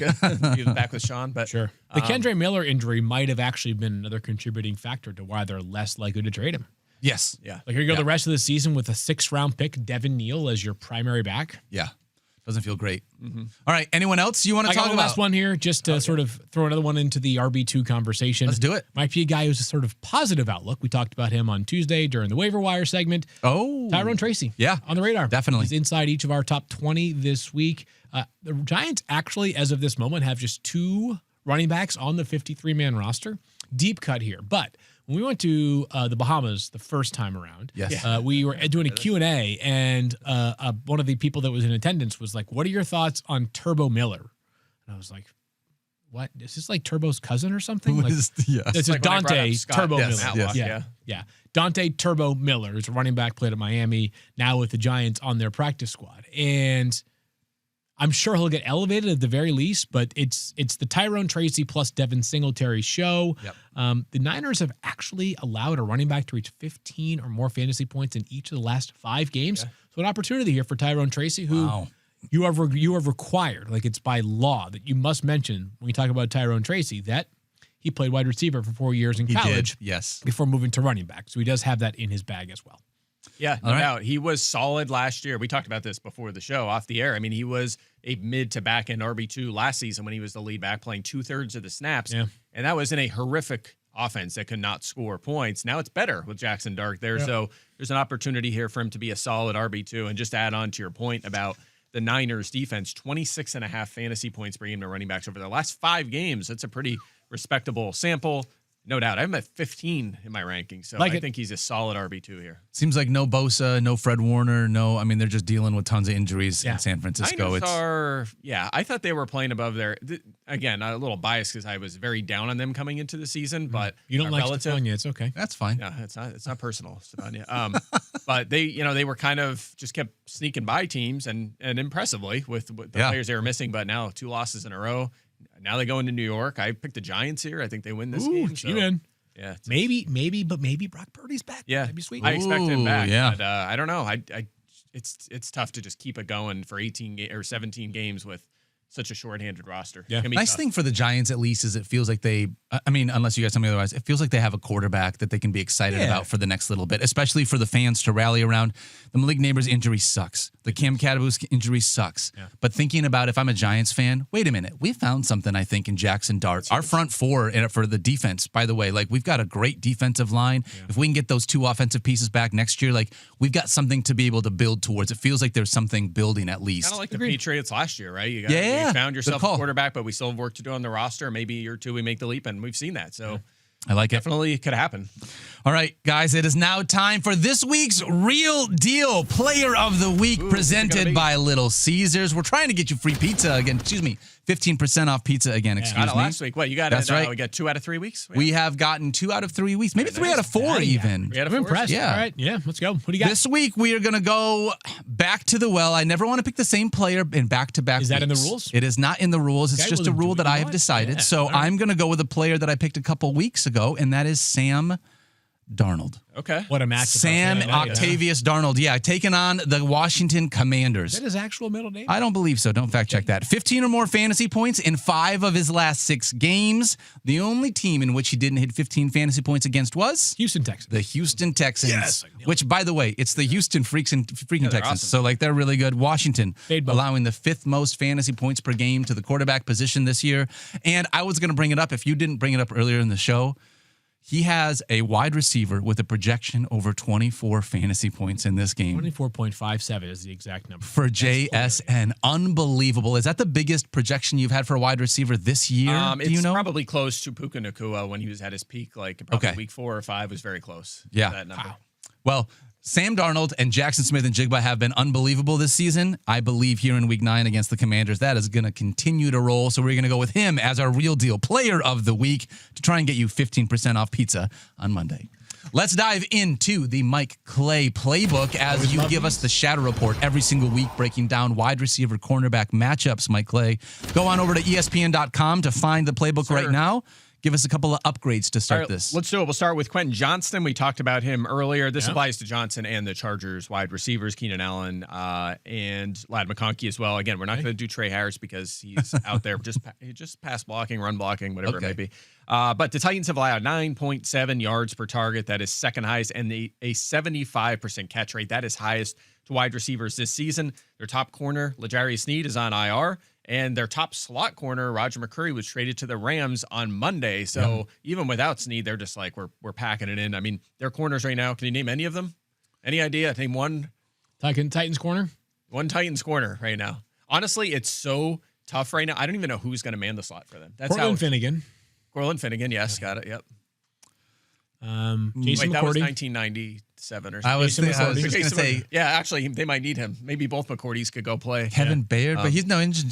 Even back with Sean. But sure. The Kendry Miller injury might have actually been another contributing factor to why they're less likely to trade him. Yes. Yeah. Here you go the rest of the season with a 6th-round pick, Devin Neal, as your primary back. Yeah. Doesn't feel great. All right. Anyone else you want to talk about? I got the last one here, just to sort of throw another one into the RB2 conversation. Let's do it. Might be a guy who's a sort of positive outlook. We talked about him on Tuesday during the waiver wire segment. Oh. Tyrone Tracy. Yeah. On the radar. Definitely. He's inside each of our top 20 this week. The Giants actually, as of this moment, have just 2 running backs on the 53-man roster. Deep cut here. But when we went to the Bahamas the first time around, we were doing a Q&A, and one of the people that was in attendance was like, what are your thoughts on Turbo Miller? And I was like, what? Is this like Turbo's cousin or something? It's a Dante Turbo Miller. Yeah. Dante Turbo Miller is a running back, played at Miami, now with the Giants on their practice squad. And I'm sure he'll get elevated at the very least, but it's the Tyrone Tracy plus Devin Singletary show. Yep. The Niners have actually allowed a running back to reach 15 or more fantasy points in each of the last 5 games. Yeah. So an opportunity here for Tyrone Tracy, who you are required, like it's by law, that you must mention when you talk about Tyrone Tracy that he played wide receiver for 4 years in He college did. Yes. before moving to running back. So he does have that in his bag as well. Yeah, no All right. doubt. He was solid last year. We talked about this before the show off the air. I mean, he was a mid to back end RB2 last season when he was the lead back, playing 2/3 of the snaps. Yeah. And that was in a horrific offense that could not score points. Now it's better with Jackson Dart there. So there's an opportunity here for him to be a solid RB2. And just to add on to your point about the Niners defense, 26.5 fantasy points per game to running backs over the last 5 games. That's a pretty respectable sample. No doubt. I have him at 15 in my ranking, so I think he's a solid RB2 here. Seems like no Bosa, no Fred Warner, I mean, they're just dealing with tons of injuries in San Francisco. I thought they were playing above their. Again, a little biased because I was very down on them coming into the season, but You don't like Stefania, it's okay. That's fine. Yeah, it's not personal, Stefania. But they were kind of just kept sneaking by teams and impressively with the players they were missing. But now 2 losses in a row. Now they go into New York. I picked the Giants here. I think they win this game. So, in. Yeah, Maybe Brock Purdy's back. Yeah, That'd be sweet. I expect him back. Yeah. But I don't know. It's tough to just keep it going for 17 games with such a shorthanded roster. Yeah. Nice thing for the Giants, at least, is it feels like unless you guys tell me otherwise, it feels like they have a quarterback that they can be excited about for the next little bit, especially for the fans to rally around. The Malik Neighbors injury sucks. The Cam Cataboos injury sucks. Yeah. But thinking about if I'm a Giants fan, wait a minute, we found something, I think, in Jackson Dart. Our front four for the defense, by the way, we've got a great defensive line. Yeah. If we can get those 2 offensive pieces back next year, we've got something to be able to build towards. It feels like there's something building at least. Kind of like the Patriots last year, right? You found yourself a quarterback, but we still have work to do on the roster. Maybe a year or 2 we make the leap, and we've seen that. So I like it. Definitely could happen. All right, guys, it is now time for this week's Real Deal Player of the Week presented by Little Caesars. We're trying to get you free pizza again. 15% off pizza again. Excuse me. Last week. What, you got? That's right. We got 2 out of 3 weeks. We have gotten 2 out of 3 weeks, maybe 3 out of 4 even. I'm impressed. Yeah. All right. Yeah. Let's go. What do you got? This week we are going to go back to the well. I never want to pick the same player in back-to-back. Is that in the rules? It is not in the rules. It's just a rule that I have decided. Yeah. So I'm going to go with a player that I picked a couple weeks ago, and that is Sam Darnold. Okay. What a matchup. Sam Octavius Darnold. Yeah, taking on the Washington Commanders. Is that his actual middle name? I don't believe so. Don't fact check that. 15 or more fantasy points in 5 of his last 6 games. The only team in which he didn't hit 15 fantasy points against was Houston Texans. the Houston Texans. Yes. Which, by the way, it's the Houston freaking Texans. Awesome. So, they're really good. Washington allowing the 5th most fantasy points per game to the quarterback position this year. And I was going to bring it up if you didn't bring it up earlier in the show. He has a wide receiver with a projection over 24 fantasy points in this game. 24.57 is the exact number. For JSN. Unbelievable. Is that the biggest projection you've had for a wide receiver this year? Do you know? It's probably close to Puka Nacua when he was at his peak, week 4 or 5 was very close. Yeah. To that number. Wow. Well, Sam Darnold and Jackson Smith and Jigba have been unbelievable this season. I believe here in week 9 against the Commanders, that is going to continue to roll. So we're going to go with him as our Real Deal Player of the Week to try and get you 15% off pizza on Monday. Let's dive into the Mike Clay playbook as you give us the Shadow Report every single week, breaking down wide receiver cornerback matchups. Mike Clay, go on over to ESPN.com to find the playbook right now. Give us a couple of upgrades to start this. Let's do it. We'll start with Quentin Johnston. We talked about him earlier. This applies to Johnson and the Chargers wide receivers, Keenan Allen and Ladd McConkey as well. Again, we're not going to do Trey Harris because he's out there just pass blocking, run blocking, whatever it may be. But the Titans have allowed 9.7 yards per target. That is second highest, and a 75% catch rate. That is highest to wide receivers this season. Their top corner, L'Jarius Sneed, is on IR. And their top slot corner, Roger McCreary, was traded to the Rams on Monday. So even without Snead, they're just we're packing it in. I mean, their corners right now, can you name any of them? Any idea? Name one? Titans corner? One Titans corner right now. Honestly, it's so tough right now. I don't even know who's going to man the slot for them. That's Cortland Finnegan. Cortland Finnegan, yes, got it, yep. Jason that was McCourty. 1997 or something. I was just going to say, yeah, actually, they might need him. Maybe both McCourtys could go play. Kevin Bayard, but he's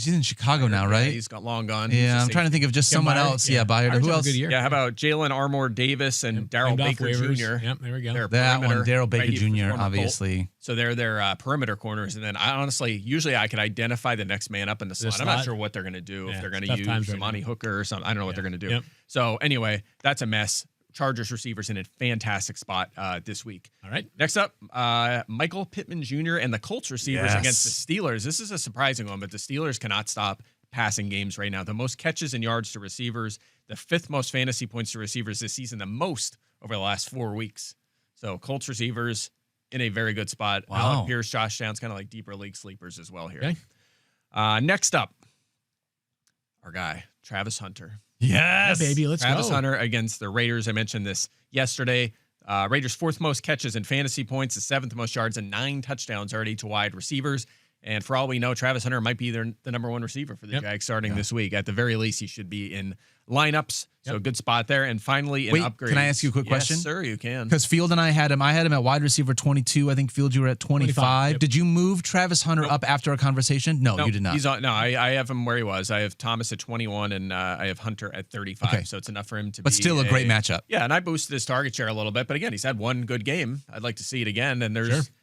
in Chicago now, right? Yeah, he's got long gone. Yeah, I'm trying to think of just someone else. Yeah, Bayard. Who else? Yeah, how about Jalen Armour Davis and Darrell Baker Jr.? Yep, there we go. That one, Darrell Baker Jr., obviously. So they're their perimeter corners. And then usually I could identify the next man up in the slot. I'm not sure what they're going to do. If they're going to use Amani Hooker or something. I don't know what they're going to do. Yep. So anyway, that's a mess. Chargers receivers in a fantastic spot this week. All right. Next up, Michael Pittman Jr. and the Colts receivers against the Steelers. This is a surprising one, but the Steelers cannot stop passing games right now. The most catches and yards to receivers, the 5th most fantasy points to receivers this season, the most over the last 4 weeks. So Colts receivers in a very good spot. Wow. Alec Pierce, Josh Downs, kind of like deeper league sleepers as well here. Okay. Next up, our guy, Travis Hunter. Yes. Yeah, baby, let's Travis go. Hunter against the Raiders. I mentioned this yesterday. Raiders 4th most catches and fantasy points, the 7th most yards, and 9 touchdowns already to wide receivers. And for all we know, Travis Hunter might be the number 1 receiver for the Jags starting this week. At the very least, he should be in lineups. So a good spot there. And finally, in upgrades. Can I ask you a quick question? Yes, sir, you can. Because Field and I had him at wide receiver 22. I think Field, you were at 25. Yep. Did you move Travis Hunter up after our conversation? No, you did not. He's on. No, I have him where he was. I have Thomas at 21, and I have Hunter at 35. Okay. So it's enough for him to But be still a great matchup. Yeah, and I boosted his target share a little bit. But again, he's had one good game. I'd like to see it again. And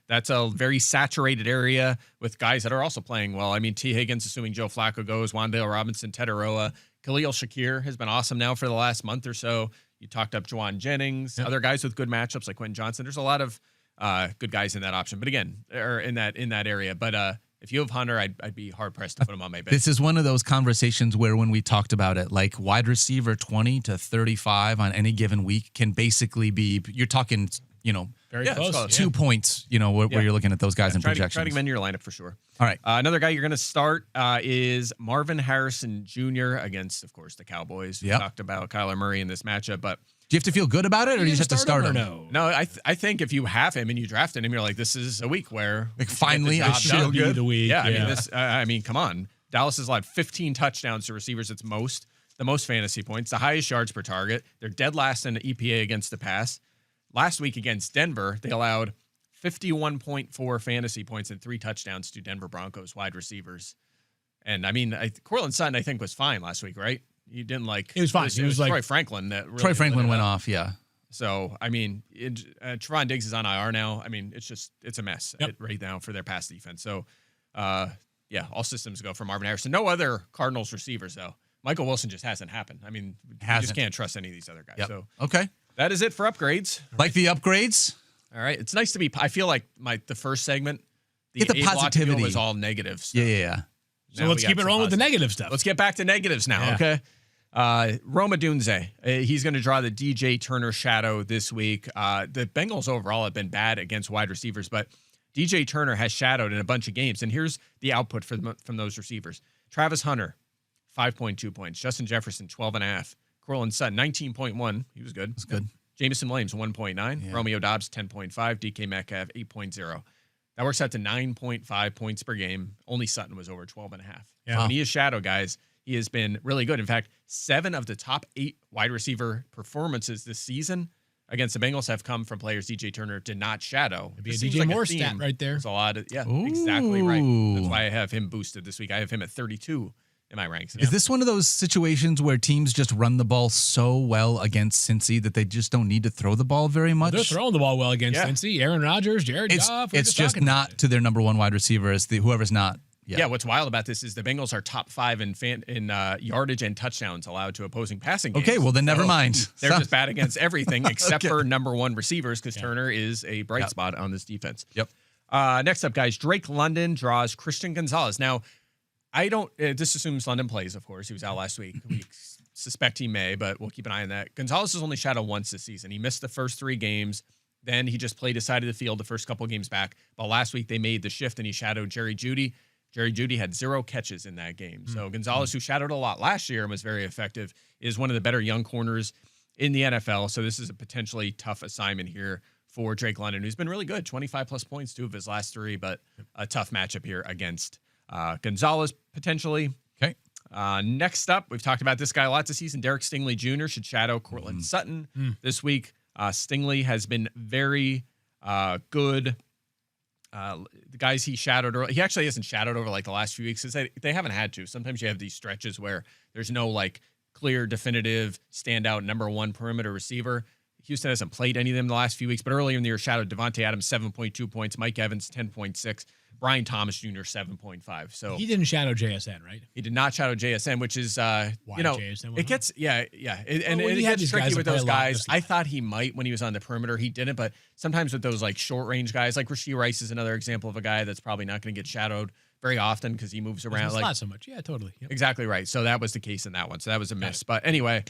that's a very saturated area with guys that are also playing well. I mean, T. Higgins, assuming Joe Flacco goes, Wan'Dale Robinson, Tetaroa, Khalil Shakir has been awesome now for the last month or so. You talked up Juwan Jennings, other guys with good matchups like Quentin Johnson. There's a lot of good guys in that option, but again, or in that area. But if you have Hunter, I'd be hard pressed to put him on my bench. This is one of those conversations where when we talked about it, like wide receiver 20 to 35 on any given week can basically be, you're talking, Very close. 2 points, where you're looking at those guys in projections. Try to amend your lineup for sure. All right. Another guy you're going to start is Marvin Harrison Jr. against, of course, the Cowboys. We talked about Kyler Murray in this matchup, but Do you have to feel good about it, or do you just have to start him? No, I think if you have him and you drafted him, you're like, this is a week where finally I should be the week. Yeah, I mean, come on. Dallas has allowed 15 touchdowns to receivers. It's the most fantasy points, the highest yards per target. They're dead last in the EPA against the pass. Last week against Denver, they allowed 51.4 fantasy points and 3 touchdowns to Denver Broncos wide receivers. And I mean, Cortland Sutton, I think, was fine last week, right? You didn't like. He was fine. It was like Troy Franklin that really Troy Franklin lit it went up. off, yeah. So, I mean, Trevon Diggs is on IR now. I mean, it's a mess right now for their pass defense. So, yeah, all systems go for Marvin Harrison. No other Cardinals receivers, though. Michael Wilson just hasn't happened. I mean, you just can't trust any of these other guys. Yep. So, okay. that is it for upgrades. Like the upgrades? All right. It's nice to be. I feel like the first segment, Get the A block positivity. was all negative stuff. Yeah. So let's keep it rolling with the negative stuff. Let's get back to negatives now, Yeah. okay? Roma Dunze, he's going to draw the DJ Turner shadow this week. The Bengals overall have been bad against wide receivers, but DJ Turner has shadowed in a bunch of games. And here's the output from those receivers. Travis Hunter, 5.2 points. Justin Jefferson, 12.5. Cortland Sutton, 19.1. He was good. That's good. Jamison Williams, 1.9. Yeah. Romeo Dobbs, 10.5. DK Metcalf, 8.0. That works out to 9.5 points per game. Only Sutton was over 12.5. Yeah. When he is shadow, guys, he has been really good. In fact, 7 of the top 8 wide receiver performances this season against the Bengals have come from players DJ Turner did not shadow. It'd be a This seems DJ like Moore theme. stat right there. There's a lot of, Ooh. exactly right. That's why I have him boosted this week. I have him at 32 in my ranks. Is this one of those situations where teams just run the ball so well against Cincy that they just don't need to throw the ball very much? They're throwing the ball well against Cincy. Aaron Rodgers, Jared It's, Goff. we're it's just talking about not to their number one wide receiver as whoever's not. Yeah, what's wild about this is the Bengals are top 5 in yardage and touchdowns allowed to opposing passing games. Okay, well then never mind. They're just bad against everything except Okay. for number 1 receivers because Turner is a bright spot on this defense. Yep. Next up, guys, Drake London draws Christian Gonzalez. Now, I don't. This assumes London plays, of course. He was out last week. We suspect he may, but we'll keep an eye on that. Gonzalez has only shadowed once this season. He missed the first 3 games. Then he just played his side of the field the first couple games back. But last week they made the shift and he shadowed Jerry Jeudy. Jerry Jeudy had 0 catches in that game. So Gonzalez, who shadowed a lot last year and was very effective, is one of the better young corners in the NFL. So this is a potentially tough assignment here for Drake London, who's been really good, 25-plus points, 2 of his last 3, but a tough matchup here against Gonzalez potentially. Okay. Next up, we've talked about this guy a lot this season. Derek Stingley Jr. should shadow Cortland Sutton this week. Stingley has been very good. The guys he shadowed, he actually hasn't shadowed over like the last few weeks because they haven't had to. Sometimes you have these stretches where there's no like clear, definitive, standout number 1 perimeter receiver. Houston hasn't played any of them the last few weeks, but earlier in the year, shadowed Devontae Adams, 7.2 points, Mike Evans, 10.6, Brian Thomas Jr., 7.5. So He didn't shadow JSN, right? he did not shadow JSN, which is, JSN went it gets, and when it you have gets these tricky guys with that play those a lot guys. this I thought he might when he was on the perimeter. He didn't, but sometimes with those like short range guys, like Rashee Rice is another example of a guy that's probably not going to get shadowed very often because he moves around. It's not so much. Yeah, totally. Yep. Exactly right. So that was the case in that one. So that was a miss. But anyway,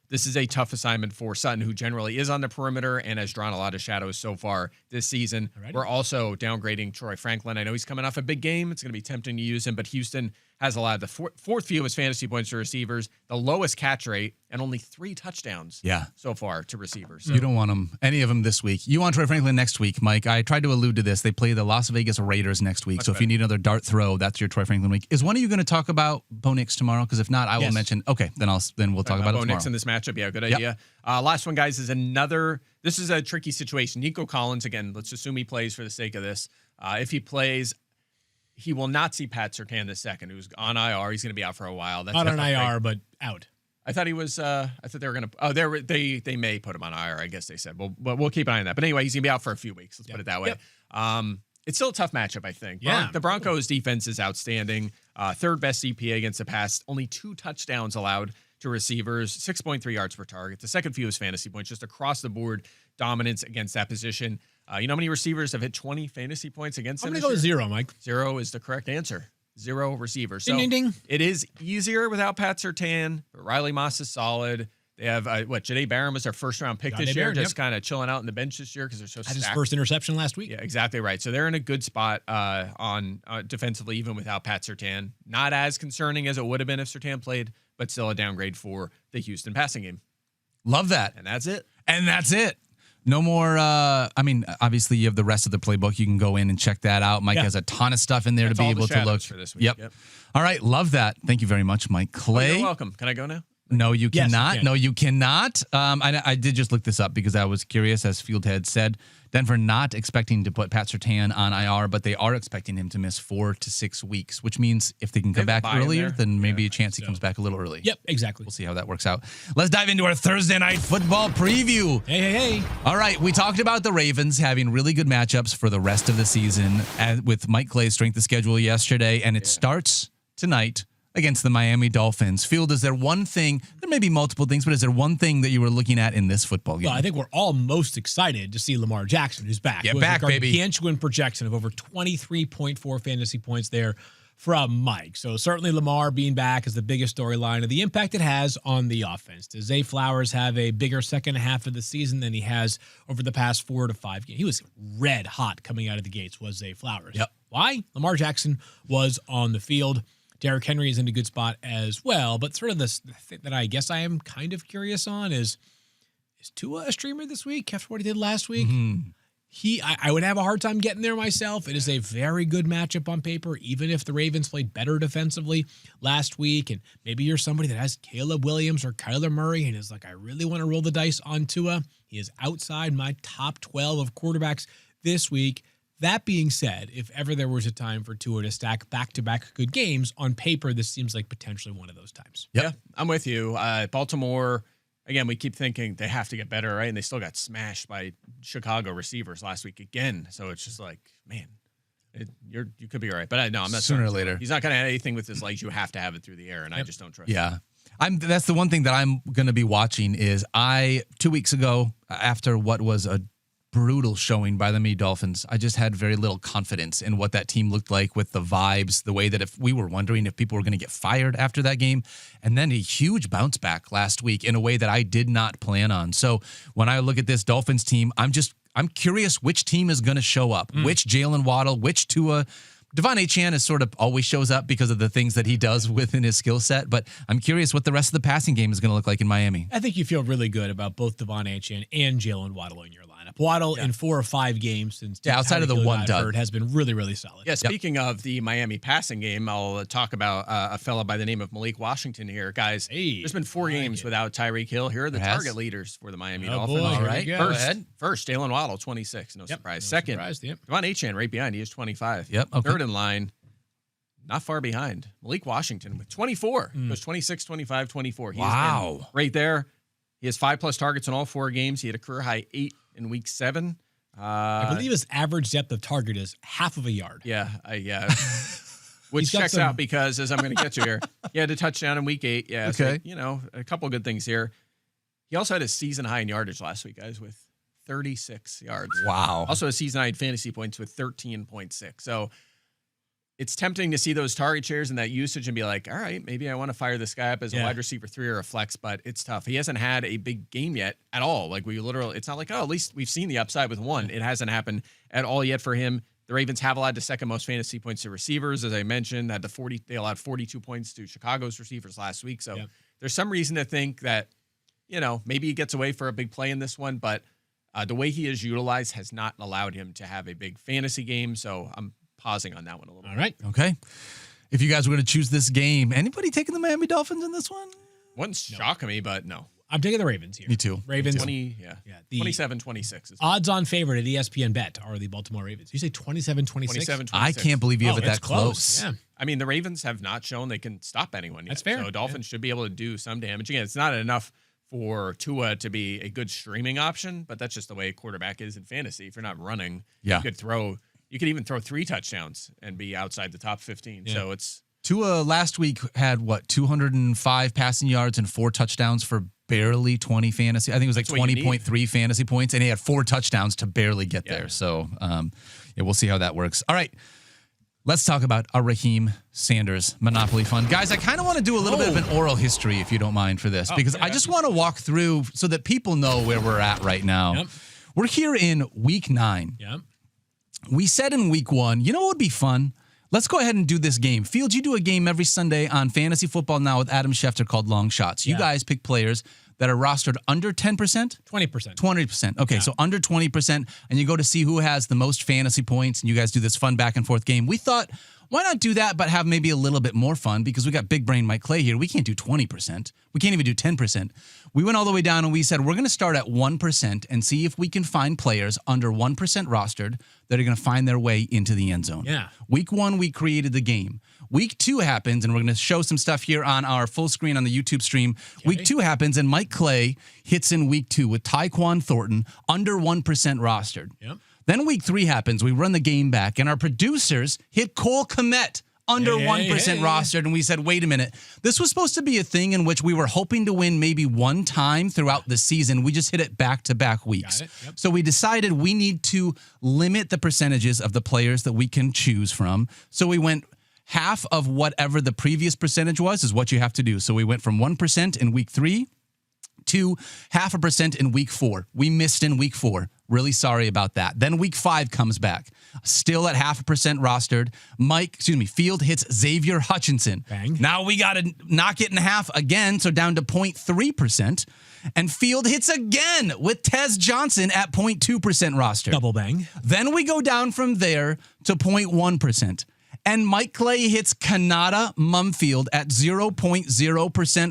this is a tough assignment for Sutton, who generally is on the perimeter and has drawn a lot of shadows so far this season. Alrighty. We're also downgrading Troy Franklin. I know he's coming off a big game. It's going to be tempting to use him, but Houston has allowed the fourth fewest fantasy points to receivers, the lowest catch rate, and only 3 touchdowns so far to receivers. So You don't want any of them this week. You want Troy Franklin next week, Mike. I tried to allude to this. They play the Las Vegas Raiders next week. So if you need another dart throw, that's your Troy Franklin week. Is one of you going to talk about Bo Nix tomorrow? Because if not, I will mention. Okay, then we'll talk about it Bo tomorrow. Nix in this matchup. Yeah, good idea. Last one, guys, is another. This is a tricky situation. Nico Collins, again, let's assume he plays for the sake of this. If he plays, he will not see Pat Surtain II, who's on IR. He's going to be out for a while. That's Not on IR, but out. I thought he was. I thought they were going to. Oh, they may put him on IR. I guess they said. Well, but we'll keep an eye on that. But anyway, he's going to be out for a few weeks. Let's put it that way. It's still a tough matchup, I think. Yeah. The Broncos' defense is outstanding. Third best EPA against the pass. Only 2 touchdowns allowed to receivers. 6.3 yards per target. The second fewest fantasy points, just across the board dominance against that position. You know how many receivers have hit 20 fantasy points against them? I'm going to go 0, Mike. 0 is the correct answer. 0 receivers. So Ding, ding, ding. it is easier without Pat Surtain, but Riley Moss is solid. They have, Jahdae Barron was their first-round pick this year, just kind of chilling out in the bench this year because they're so stacked. Had his first interception last week. Yeah, exactly right. So they're in a good spot on defensively, even without Pat Surtain. Not as concerning as it would have been if Surtain played, but still a downgrade for the Houston passing game. Love that. And that's it. No more. Obviously, you have the rest of the playbook. You can go in and check that out. Mike has a ton of stuff in there That's to be all the able to shadows look. for this week. Yep. All right. Love that. Thank you very much, Mike. Clay. You're welcome. Can I go now? No, you Yes, you cannot. can. No, you cannot. I did just look this up because I was curious, as Fieldhead said. Denver not expecting to put Pat Surtain on IR, but they are expecting him to miss 4 to 6 weeks, which means if they can come They have back a bye in earlier, there. then maybe a chance he comes back a little early. Yep, exactly. We'll see how that works out. Let's dive into our Thursday night football preview. Hey. All right, we talked about the Ravens having really good matchups for the rest of the season with Mike Clay's strength of schedule yesterday, and it starts tonight against the Miami Dolphins. Field, is there one thing, there may be multiple things, but is there one thing that you were looking at in this football game? Well, I think we're all most excited to see Lamar Jackson, who's back. Get With back, a baby. Gargantuan projection of over 23.4 fantasy points there from Mike. So certainly Lamar being back is the biggest storyline of the impact it has on the offense. Does Zay Flowers have a bigger second half of the season than he has over the past 4 to 5 games? He was red hot coming out of the gates, was Zay Flowers. Yep. Why? Lamar Jackson was on the field. Derrick Henry is in a good spot as well, but sort of the thing that I guess I am kind of curious on is Tua a streamer this week after what he did last week? I would have a hard time getting there myself. It is a very good matchup on paper, even if the Ravens played better defensively last week, and maybe you're somebody that has Caleb Williams or Kyler Murray and is like, I really want to roll the dice on Tua. He is outside my top 12 of quarterbacks this week. That being said, if ever there was a time for Tua to stack back-to-back good games, on paper, this seems like potentially one of those times. Yeah, I'm with you. Baltimore, again, we keep thinking they have to get better, right? And they still got smashed by Chicago receivers last week again. So it's just like, man, you could be all right. But no, I'm not. Sooner or certain. later. He's not going to have anything with his legs. You have to have it through the air, and I just don't trust him. Yeah. That's the one thing that I'm going to be watching is 2 weeks ago, after what was a brutal showing by the Miami Dolphins, I just had very little confidence in what that team looked like with the vibes, the way that if we were wondering if people were going to get fired after that game, and then a huge bounce back last week in a way that I did not plan on. So when I look at this Dolphins team, I'm curious which team is going to show up, which Jalen Waddle, which Tua. Devon Achane is sort of always shows up because of the things that he does within his skill set, but I'm curious what the rest of the passing game is going to look like in Miami. I think you feel really good about both Devon Achane and Jalen Waddle in your lineup. Waddle in 4 or 5 games since outside of the one dud has been really, really solid. Yeah, speaking of the Miami passing game, I'll talk about a fella by the name of Malik Washington here. Guys, there's been 4 games without Tyreek Hill. Here are the target leaders for the Miami Dolphins. Boy, All here we right. go. First, Jalen Waddle, 26. No surprise. Second, Devon Achane right behind. He is 25. Yep. Okay. Third in line, not far behind, Malik Washington with 24. It was 26, 25, 24. He has been right there. He has 5+ targets in all 4 games. He had a career high 8 in week 7. I believe his average depth of target is half of a yard. Yeah. Which checks out because, as I'm going to get to here, he had a touchdown in week 8. Yeah. Okay. So, a couple of good things here. He also had a season high in yardage last week, guys, with 36 yards. Wow. Also a season high in fantasy points with 13.6. So it's tempting to see those target shares and that usage and be like, all right, maybe I want to fire this guy up as a Yeah. wide receiver 3 or a flex, but it's tough. He hasn't had a big game yet at all. Like it's not like, oh, at least we've seen the upside with one. It hasn't happened at all yet for him. The Ravens have allowed the second most fantasy points to receivers, as I mentioned. They allowed 42 points to Chicago's receivers last week. So there's some reason to think that, maybe he gets away for a big play in this one, but the way he is utilized has not allowed him to have a big fantasy game. So I'm pausing on that one a little bit. All right. Okay. If you guys were going to choose this game, anybody taking the Miami Dolphins in this one? Wouldn't shock me, but no. I'm taking the Ravens here. Me too. Ravens. 27-26. Is odds-on favorite at ESPN Bet are the Baltimore Ravens. You say 27-26? 27-26. I can't believe you have it it's that close. Yeah. I mean, the Ravens have not shown they can stop anyone yet. That's fair. So Dolphins should be able to do some damage. Again, it's not enough for Tua to be a good streaming option, but that's just the way a quarterback is in fantasy. If you're not running, you could even throw 3 touchdowns and be outside the top 15. Yeah. So it's Tua last week had 205 passing yards and 4 touchdowns for barely 20 fantasy. I think it was like That's what you 20.3 fantasy points, and he had 4 touchdowns to barely get there. So we'll see how that works. All right. Let's talk about our Raheim Sanders Monopoly Fund. Guys, I kind of want to do a little bit of an oral history, if you don't mind, for this, because I just want to walk through so that people know where we're at right now. Yep. We're here in week 9. Yeah. We said in week 1, you know what would be fun? Let's go ahead and do this game. Fields, you do a game every Sunday on Fantasy Football Now with Adam Schefter called Long Shots. You guys pick players that are rostered under 10%? 20%. 20%. Okay, so under 20%, and you go to see who has the most fantasy points, and you guys do this fun back and forth game. We thought, why not do that, but have maybe a little bit more fun, because we got big brain Mike Clay here. We can't do 20%. We can't even do 10%. We went all the way down, and we said, we're going to start at 1% and see if we can find players under 1% rostered that are going to find their way into the end zone. Yeah. Week 1, we created the game. Week 2 happens, and we're going to show some stuff here on our full screen on the YouTube stream. Okay. Week 2 happens, and Mike Clay hits in week 2 with Tyquan Thornton under 1% rostered. Yep. Then week 3 happens. We run the game back, and our producers hit Cole Kmet under 1% rostered, and we said, wait a minute. This was supposed to be a thing in which we were hoping to win maybe one time throughout the season. We just hit it back-to-back weeks. Yep. So we decided we need to limit the percentages of the players that we can choose from. So we went half of whatever the previous percentage was is what you have to do. So we went from 1% in week 3 to 0.5% in week 4. We missed in week 4. Really sorry about that. Then week 5 comes back. Still at 0.5% rostered. Field hits Xavier Hutchinson. Bang. Now we got to knock it in half again, so down to 0.3%. And Field hits again with Tez Johnson at 0.2% rostered. Double bang. Then we go down from there to 0.1%. And Mike Clay hits Kanata Mumfield at 0.0%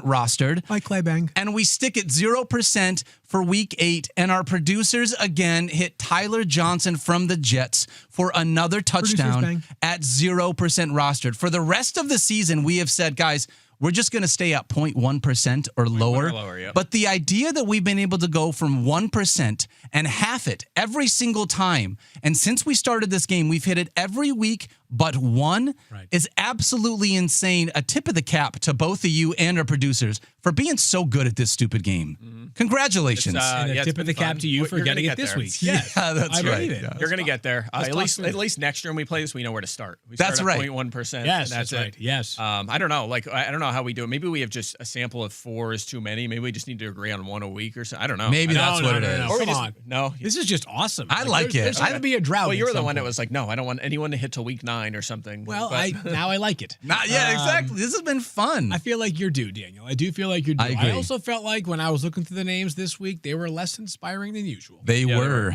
rostered. Mike Clay bang. And we stick at 0% for week 8. And our producers again hit Tyler Johnson from the Jets for another touchdown at 0% rostered. For the rest of the season, we have said, guys, we're just going to stay at 0.1% or lower. Yep. But the idea that we've been able to go from 1% and half it every single time, and since we started this game, we've hit it every week but one, is absolutely insane. A tip of the cap to both of you and our producers for being so good at this stupid game. Mm-hmm. Congratulations. And a tip of the cap to you for getting it this week. Yes. Yeah, that's right. It. You're going to get there. At least next year when we play this, we know where to start. We start that's at right. 0.1%. Yes, that's right. it. Yes. I don't know. I don't know how we do it. Maybe we have just a sample of 4 is too many. Maybe we just need to agree on 1 a week or something. I don't know. Maybe that's what it is. No. Come on. No. This is just awesome. I like it. There's going to be a drought. Well, you were the one that was like, no, I don't want anyone to hit till week 9 or something. Well, now I like it. Exactly. This has been fun. I feel like you're due, Daniel. I do feel like you're due. I agree. I also felt like when I was looking through the names this week, they were less inspiring than usual. They were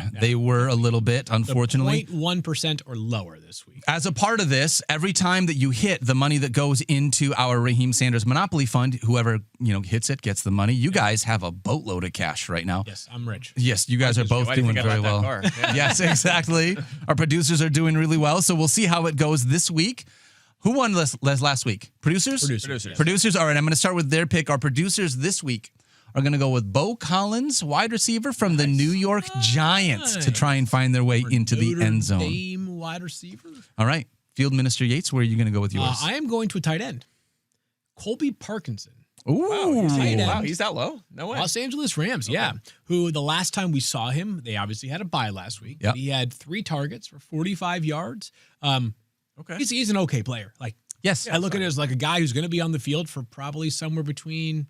a little bit, unfortunately. 0.1% or lower this week. As a part of this, every time that you hit the money that goes into our Raheim Sanders Monopoly Fund, whoever hits it gets the money. You guys have a boatload of cash right now. Yes, I'm rich. Yes, you guys are both doing very well. Yes, exactly. Our producers are doing really well, so we'll see how it goes this week. Who won last week? Producers? Producers. All right, I'm going to start with their pick. Our producers this week are going to go with Bo Collins, wide receiver from the New York Giants, to try and find their way into the end zone. Dame wide receiver. All right. Field Minister Yates, where are you going to go with yours? I am going to a tight end. Colby Parkinson. Ooh. Wow, he's that low? No way. Los Angeles Rams, yeah. Who the last time we saw him, they obviously had a bye last week. Yep. He had 3 targets for 45 yards. Okay. He's an okay player. Like, Yes. I look at it as like a guy who's going to be on the field for probably somewhere between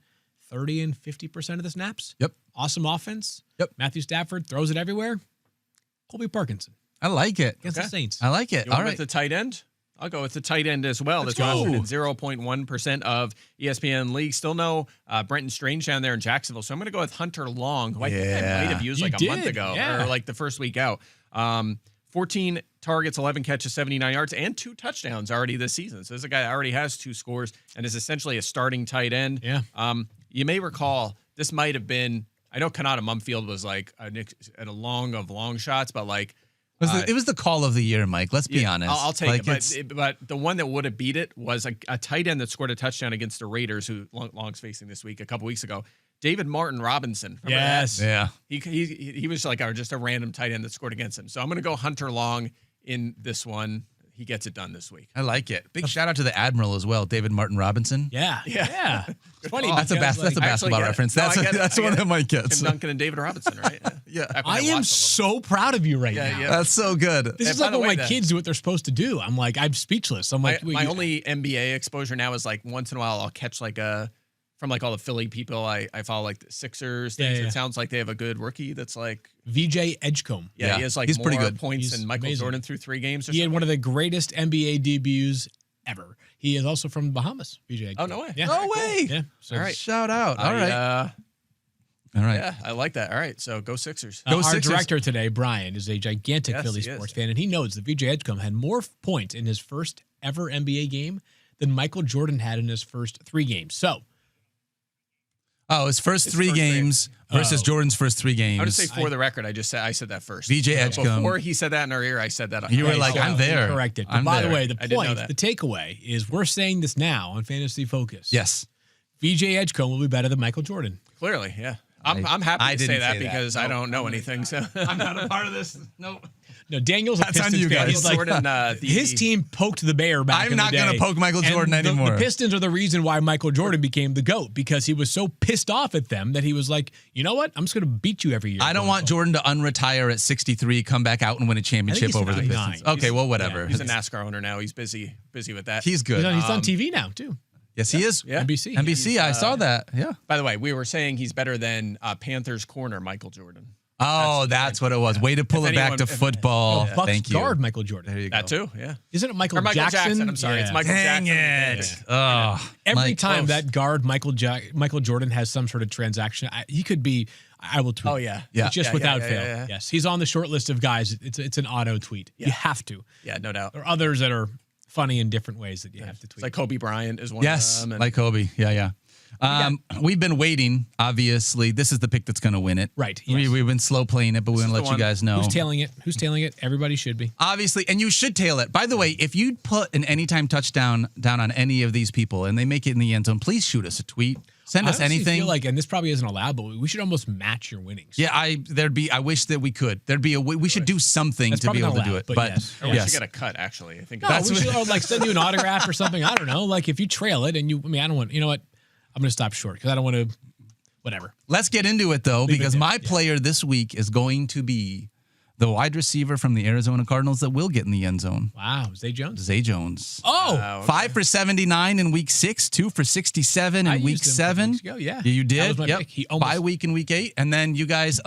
30 and 50% of the snaps. Yep. Awesome offense. Yep. Matthew Stafford throws it everywhere. Colby Parkinson I like it. against the Saints. I like it. You All want right. with the tight end? I'll go with the tight end as well. Let's That's rostered go. in 0.1% of ESPN leagues. Still no Brenton Strange down there in Jacksonville. So I'm going to go with Hunter Long, who I think I Yeah. might have used You like a month did, ago yeah. or like the first week out. 14 targets, 11 catches, 79 yards, and 2 touchdowns already this season. So this is a guy that already has 2 scores and is essentially a starting tight end. Yeah. You may recall this might have been, I know Kanata Mumfield was like at a long of long shots, but like, It was the call of the year, Mike. Let's be honest. I'll take Like, it. But the one that would have beat it was a tight end that scored a touchdown against the Raiders, who Long's facing this week, a couple weeks ago. David Martin Robinson. Remember Yes. that? Yeah. He was like just a random tight end that scored against him. So I'm going to go Hunter Long in this one. He gets it done this week. I like it. Big shout out to the Admiral as well, David Martin Robinson. Yeah. It's funny. That's a because, that's a like, basketball get it. reference. No, I get it. That's I one get that it. Mike Tim gets. Duncan and David Robinson, right? Yeah. Back when I watched am a little. so proud of you right now. yeah. That's so good. This is by like the when way, my kids do what they're supposed to do. I'm like, I'm speechless. I'm like, My only NBA exposure now is like once in a while I'll catch like from like all the Philly people. I follow like the Sixers things. Yeah. It sounds like they have a good rookie that's like VJ Edgecombe. Yeah, he has like he's more pretty good. points He's than Michael amazing. Jordan through 3 games or He had something. one of the greatest NBA debuts ever. He is also from the Bahamas, VJ Edgecombe. Oh, no way. Yeah. No way. Yeah. So, All right. Shout out. All right. All right. Yeah, I like that. All right, so go Sixers. Go our Sixers. director today, Brian, is a gigantic Yes, Philly he is. sports fan, and he knows that VJ Edgecombe had more points in his first ever NBA game than Michael Jordan had in his first 3 games. So, Oh, his first His 3 first games versus Jordan's first 3 games. I would say for the record, I said that first. VJ Edgecombe. Before he said that in our ear, I said that. You were okay, like, so I'm there. Corrected. But I'm by the there. way, the I didn't know point, that. the takeaway is we're saying this now on Fantasy Focus. Yes. VJ Edgecombe will be better than Michael Jordan. Clearly, yeah. I'm happy I to say didn't that say that. because I No, don't know anything. So I'm not a part of this. No. No, Daniel's a That's on Pistons you fan. guys. He's like, Jordan, his team poked the bear back I'm in the not gonna day. poke Michael And Jordan anymore. The Pistons are the reason why Michael Jordan became the GOAT, because he was so pissed off at them that he was like, you know what? I'm just going to beat you every year. I don't want Jordan to unretire at 63, come back out and win a championship he's over the 59. Pistons. Okay, well, whatever. He's a NASCAR owner now. He's busy with that. He's good. He's on TV now, too. Yes, he is. Yeah. NBC. NBC, I saw that. Yeah. By the way, we were saying he's better than Panthers corner Michael Jordan. Oh, that's what it was. Way to pull If it back anyone- to if- football. Bucks Thank you. guard Michael Jordan. There you go. That too, yeah. Isn't it Michael, Or Michael Jackson. I'm sorry, Yeah. it's Michael Dang Jackson. it. Oh, Every Mike, time close. that guard Michael Jordan has some sort of transaction, he could be. I will tweet. Oh, yeah. Yeah. It's just Yeah, without yeah, fail. yeah. Yes, he's on the short list of guys. It's an auto tweet. You have to. Yeah, no doubt. There are others that are funny in different ways that you have to tweet. It's like Kobe Bryant is one Yes, of them. and- like Kobe. Yeah. We've been waiting. Obviously, this is the pick that's going to win it. Right, yes. We've been slow playing it, but we want to is let the you one. guys know. Who's tailing it? Who's tailing it? Everybody should be. Obviously, and you should tail it. By the way, if you put an anytime touchdown down on any of these people and they make it in the end zone, please shoot us a tweet. Send us I honestly anything. feel like, and this probably isn't allowed, but we should almost match your winnings. Yeah, I wish that we could. We should do something That's to be probably able to not do it. allowed, but yes. Or we yes. should get a cut, actually. I think No, that's we should or, like send you an autograph or something. I don't know. Like if you trail it and I don't want. You know what? I'm going to stop short because I don't want to. Whatever. Let's get into it though, because there. my player this week is going to be the wide receiver from the Arizona Cardinals that will get in the end zone. Wow, Zay Jones. Zay Jones. Oh, okay. 5 for 79 in week 6, 2 for 67 I in week used him a couple 7. weeks ago, yeah. You That did. was my Yep. pick. He almost- Bye week in week 8. And then you guys,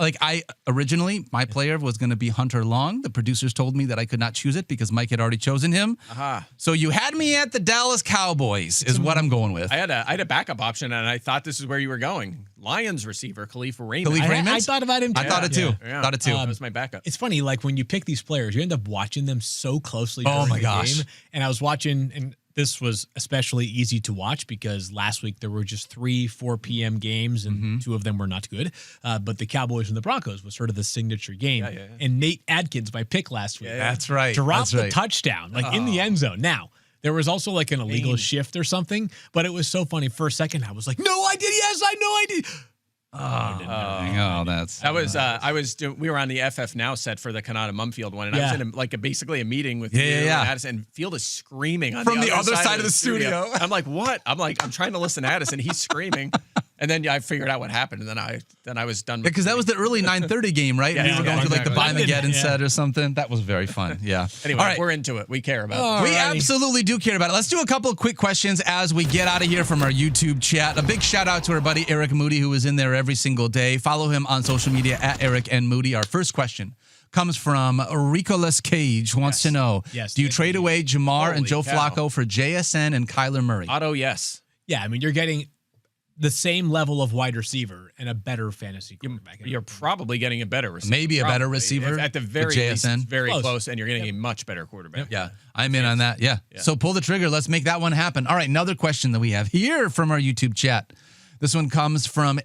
originally, my player was going to be Hunter Long. The producers told me that I could not choose it because Mike had already chosen him. Aha. So you had me at the Dallas Cowboys is what I'm going with. I had a backup option, and I thought this is where you were going. Lions receiver, Khalif Raymond. Khalif Raymond? I thought about him. I too. thought it too. Yeah. Thought it too. That was my backup. It's funny, like when you pick these players, you end up watching them so closely. Oh during my the gosh. Game. And I was watching, and this was especially easy to watch because last week there were just 4 p.m. games, and 2 of them were not good. But the Cowboys and the Broncos was sort of the signature game. Yeah. And Nate Adkins, my pick last week, That's right. dropped That's the right. touchdown, like in the end zone. Now, there was also like an illegal shift or something, but it was so funny. For a second, I was like, no, I did. Yes, I know I did. Oh, that's. We were on the FF Now set for the Kanata Mumfield one, and I Yeah. was in basically a meeting with Yeah, you yeah, yeah. and Addison, and Field is screaming on From the other side of the studio. I'm like, what? I'm trying to listen to Addison. He's screaming. And then I figured out what happened, and then I was done. Because that was the early 9:30 game, right? Yeah, We were going through like the exactly. Buymageddon Yeah. set or something. That was very fun. Yeah. Anyway, All right. we're into it. We care about it. We Alrighty. absolutely do care about it. Let's do a couple of quick questions as we get out of here from our YouTube chat. A big shout out to our buddy Eric Moody, who is in there every single day. Follow him on social media at Eric and Moody. Our first question comes from Ricolas Cage, who wants to know, Yes, do you thank trade you. away Jamar and Holy Joe cow. Flacco for JSN and Kyler Murray? Otto, yes. Yeah, I mean, you're getting the same level of wide receiver and a better fantasy quarterback. You're probably getting a better receiver. Maybe a better Probably. receiver At the with very least, JSN. it's very Close. close, and you're getting a much better quarterback. Yeah, I'm in on that. Yeah. So pull the trigger. Let's make that one happen. All right, another question that we have here from our YouTube chat. This one comes from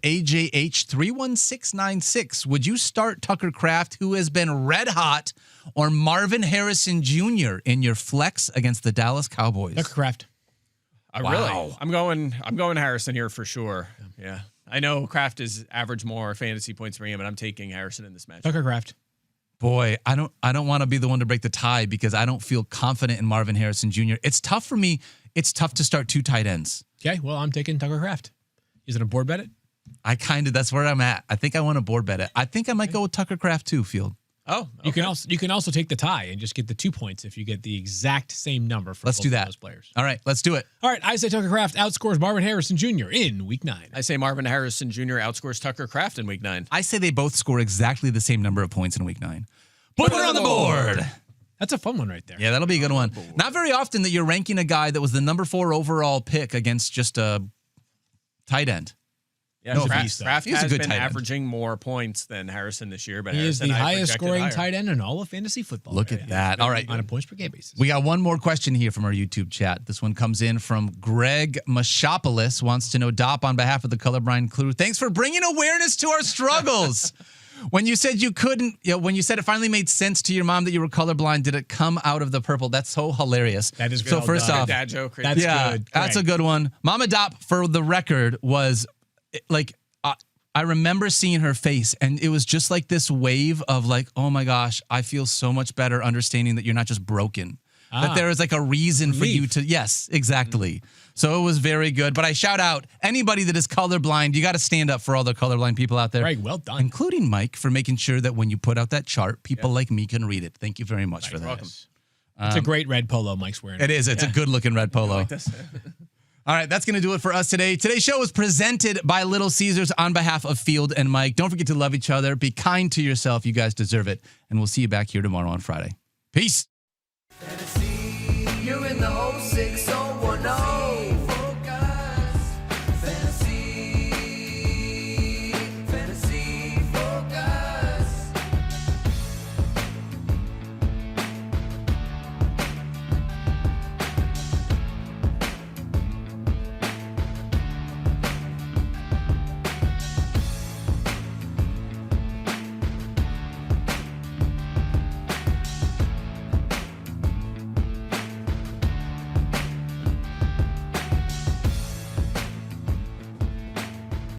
AJH31696. Would you start Tucker Kraft, who has been red hot, or Marvin Harrison Jr. in your flex against the Dallas Cowboys? Tucker Kraft. Really? Wow. I'm going Harrison here for sure. Yeah. I know Kraft is average more fantasy points for him, but I'm taking Harrison in this match. Tucker Kraft. Boy, I don't want to be the one to break the tie because I don't feel confident in Marvin Harrison Jr. It's tough for me. It's tough to start two tight ends. Okay, well, I'm taking Tucker Kraft. Is it a board bet it? That's where I'm at. I think I want to board bet it. I think I might go with Tucker Kraft too, Field. Oh, You can also take the tie and just get the 2 points if you get the exact same number for Let's both do of that. those players. All right, let's do it. All right, I say Tucker Kraft outscores Marvin Harrison Jr. in Week 9. I say Marvin Harrison Jr. outscores Tucker Kraft in Week 9. I say they both score exactly the same number of points in Week 9. Put it on the board. That's a fun one right there. Yeah, that'll be a good one. Not very often that you're ranking a guy that was the number 4 overall pick against just a tight end. Yeah, No, Kraft he's a has good been tight end. averaging more points than Harrison this year, but He is Harrison the I highest projected scoring higher. tight end in all of fantasy football. Look right at now. that. All right. On a points per game basis. We got one more question here from our YouTube chat. This one comes in from Greg Mashopoulos, wants to know, Dopp, on behalf of the colorblind crew, thanks for bringing awareness to our struggles. When you said you couldn't, when you said it finally made sense to your mom that you were colorblind, did it come out of the purple? That's so hilarious. That is so. well First done. off, Dad joke. That's yeah, good. that's a Greg. good one. Mama Dopp, for the record, was like, I remember seeing her face, and it was just like this wave of like, oh my gosh, I feel so much better understanding that you're not just broken. That there is like a reason for you to, yes, exactly. So it was very good. But I shout out anybody that is colorblind, you got to stand up for all the colorblind people out there. Greg, well done. Including Mike, for making sure that when you put out that chart, people like me can read it. Thank you very much for that. welcome. It's a great red polo Mike's wearing. It is. It's a good looking red polo. Like this. All right, that's going to do it for us today. Today's show was presented by Little Caesars on behalf of Field and Mike. Don't forget to love each other. Be kind to yourself. You guys deserve it. And we'll see you back here tomorrow on Friday. Peace.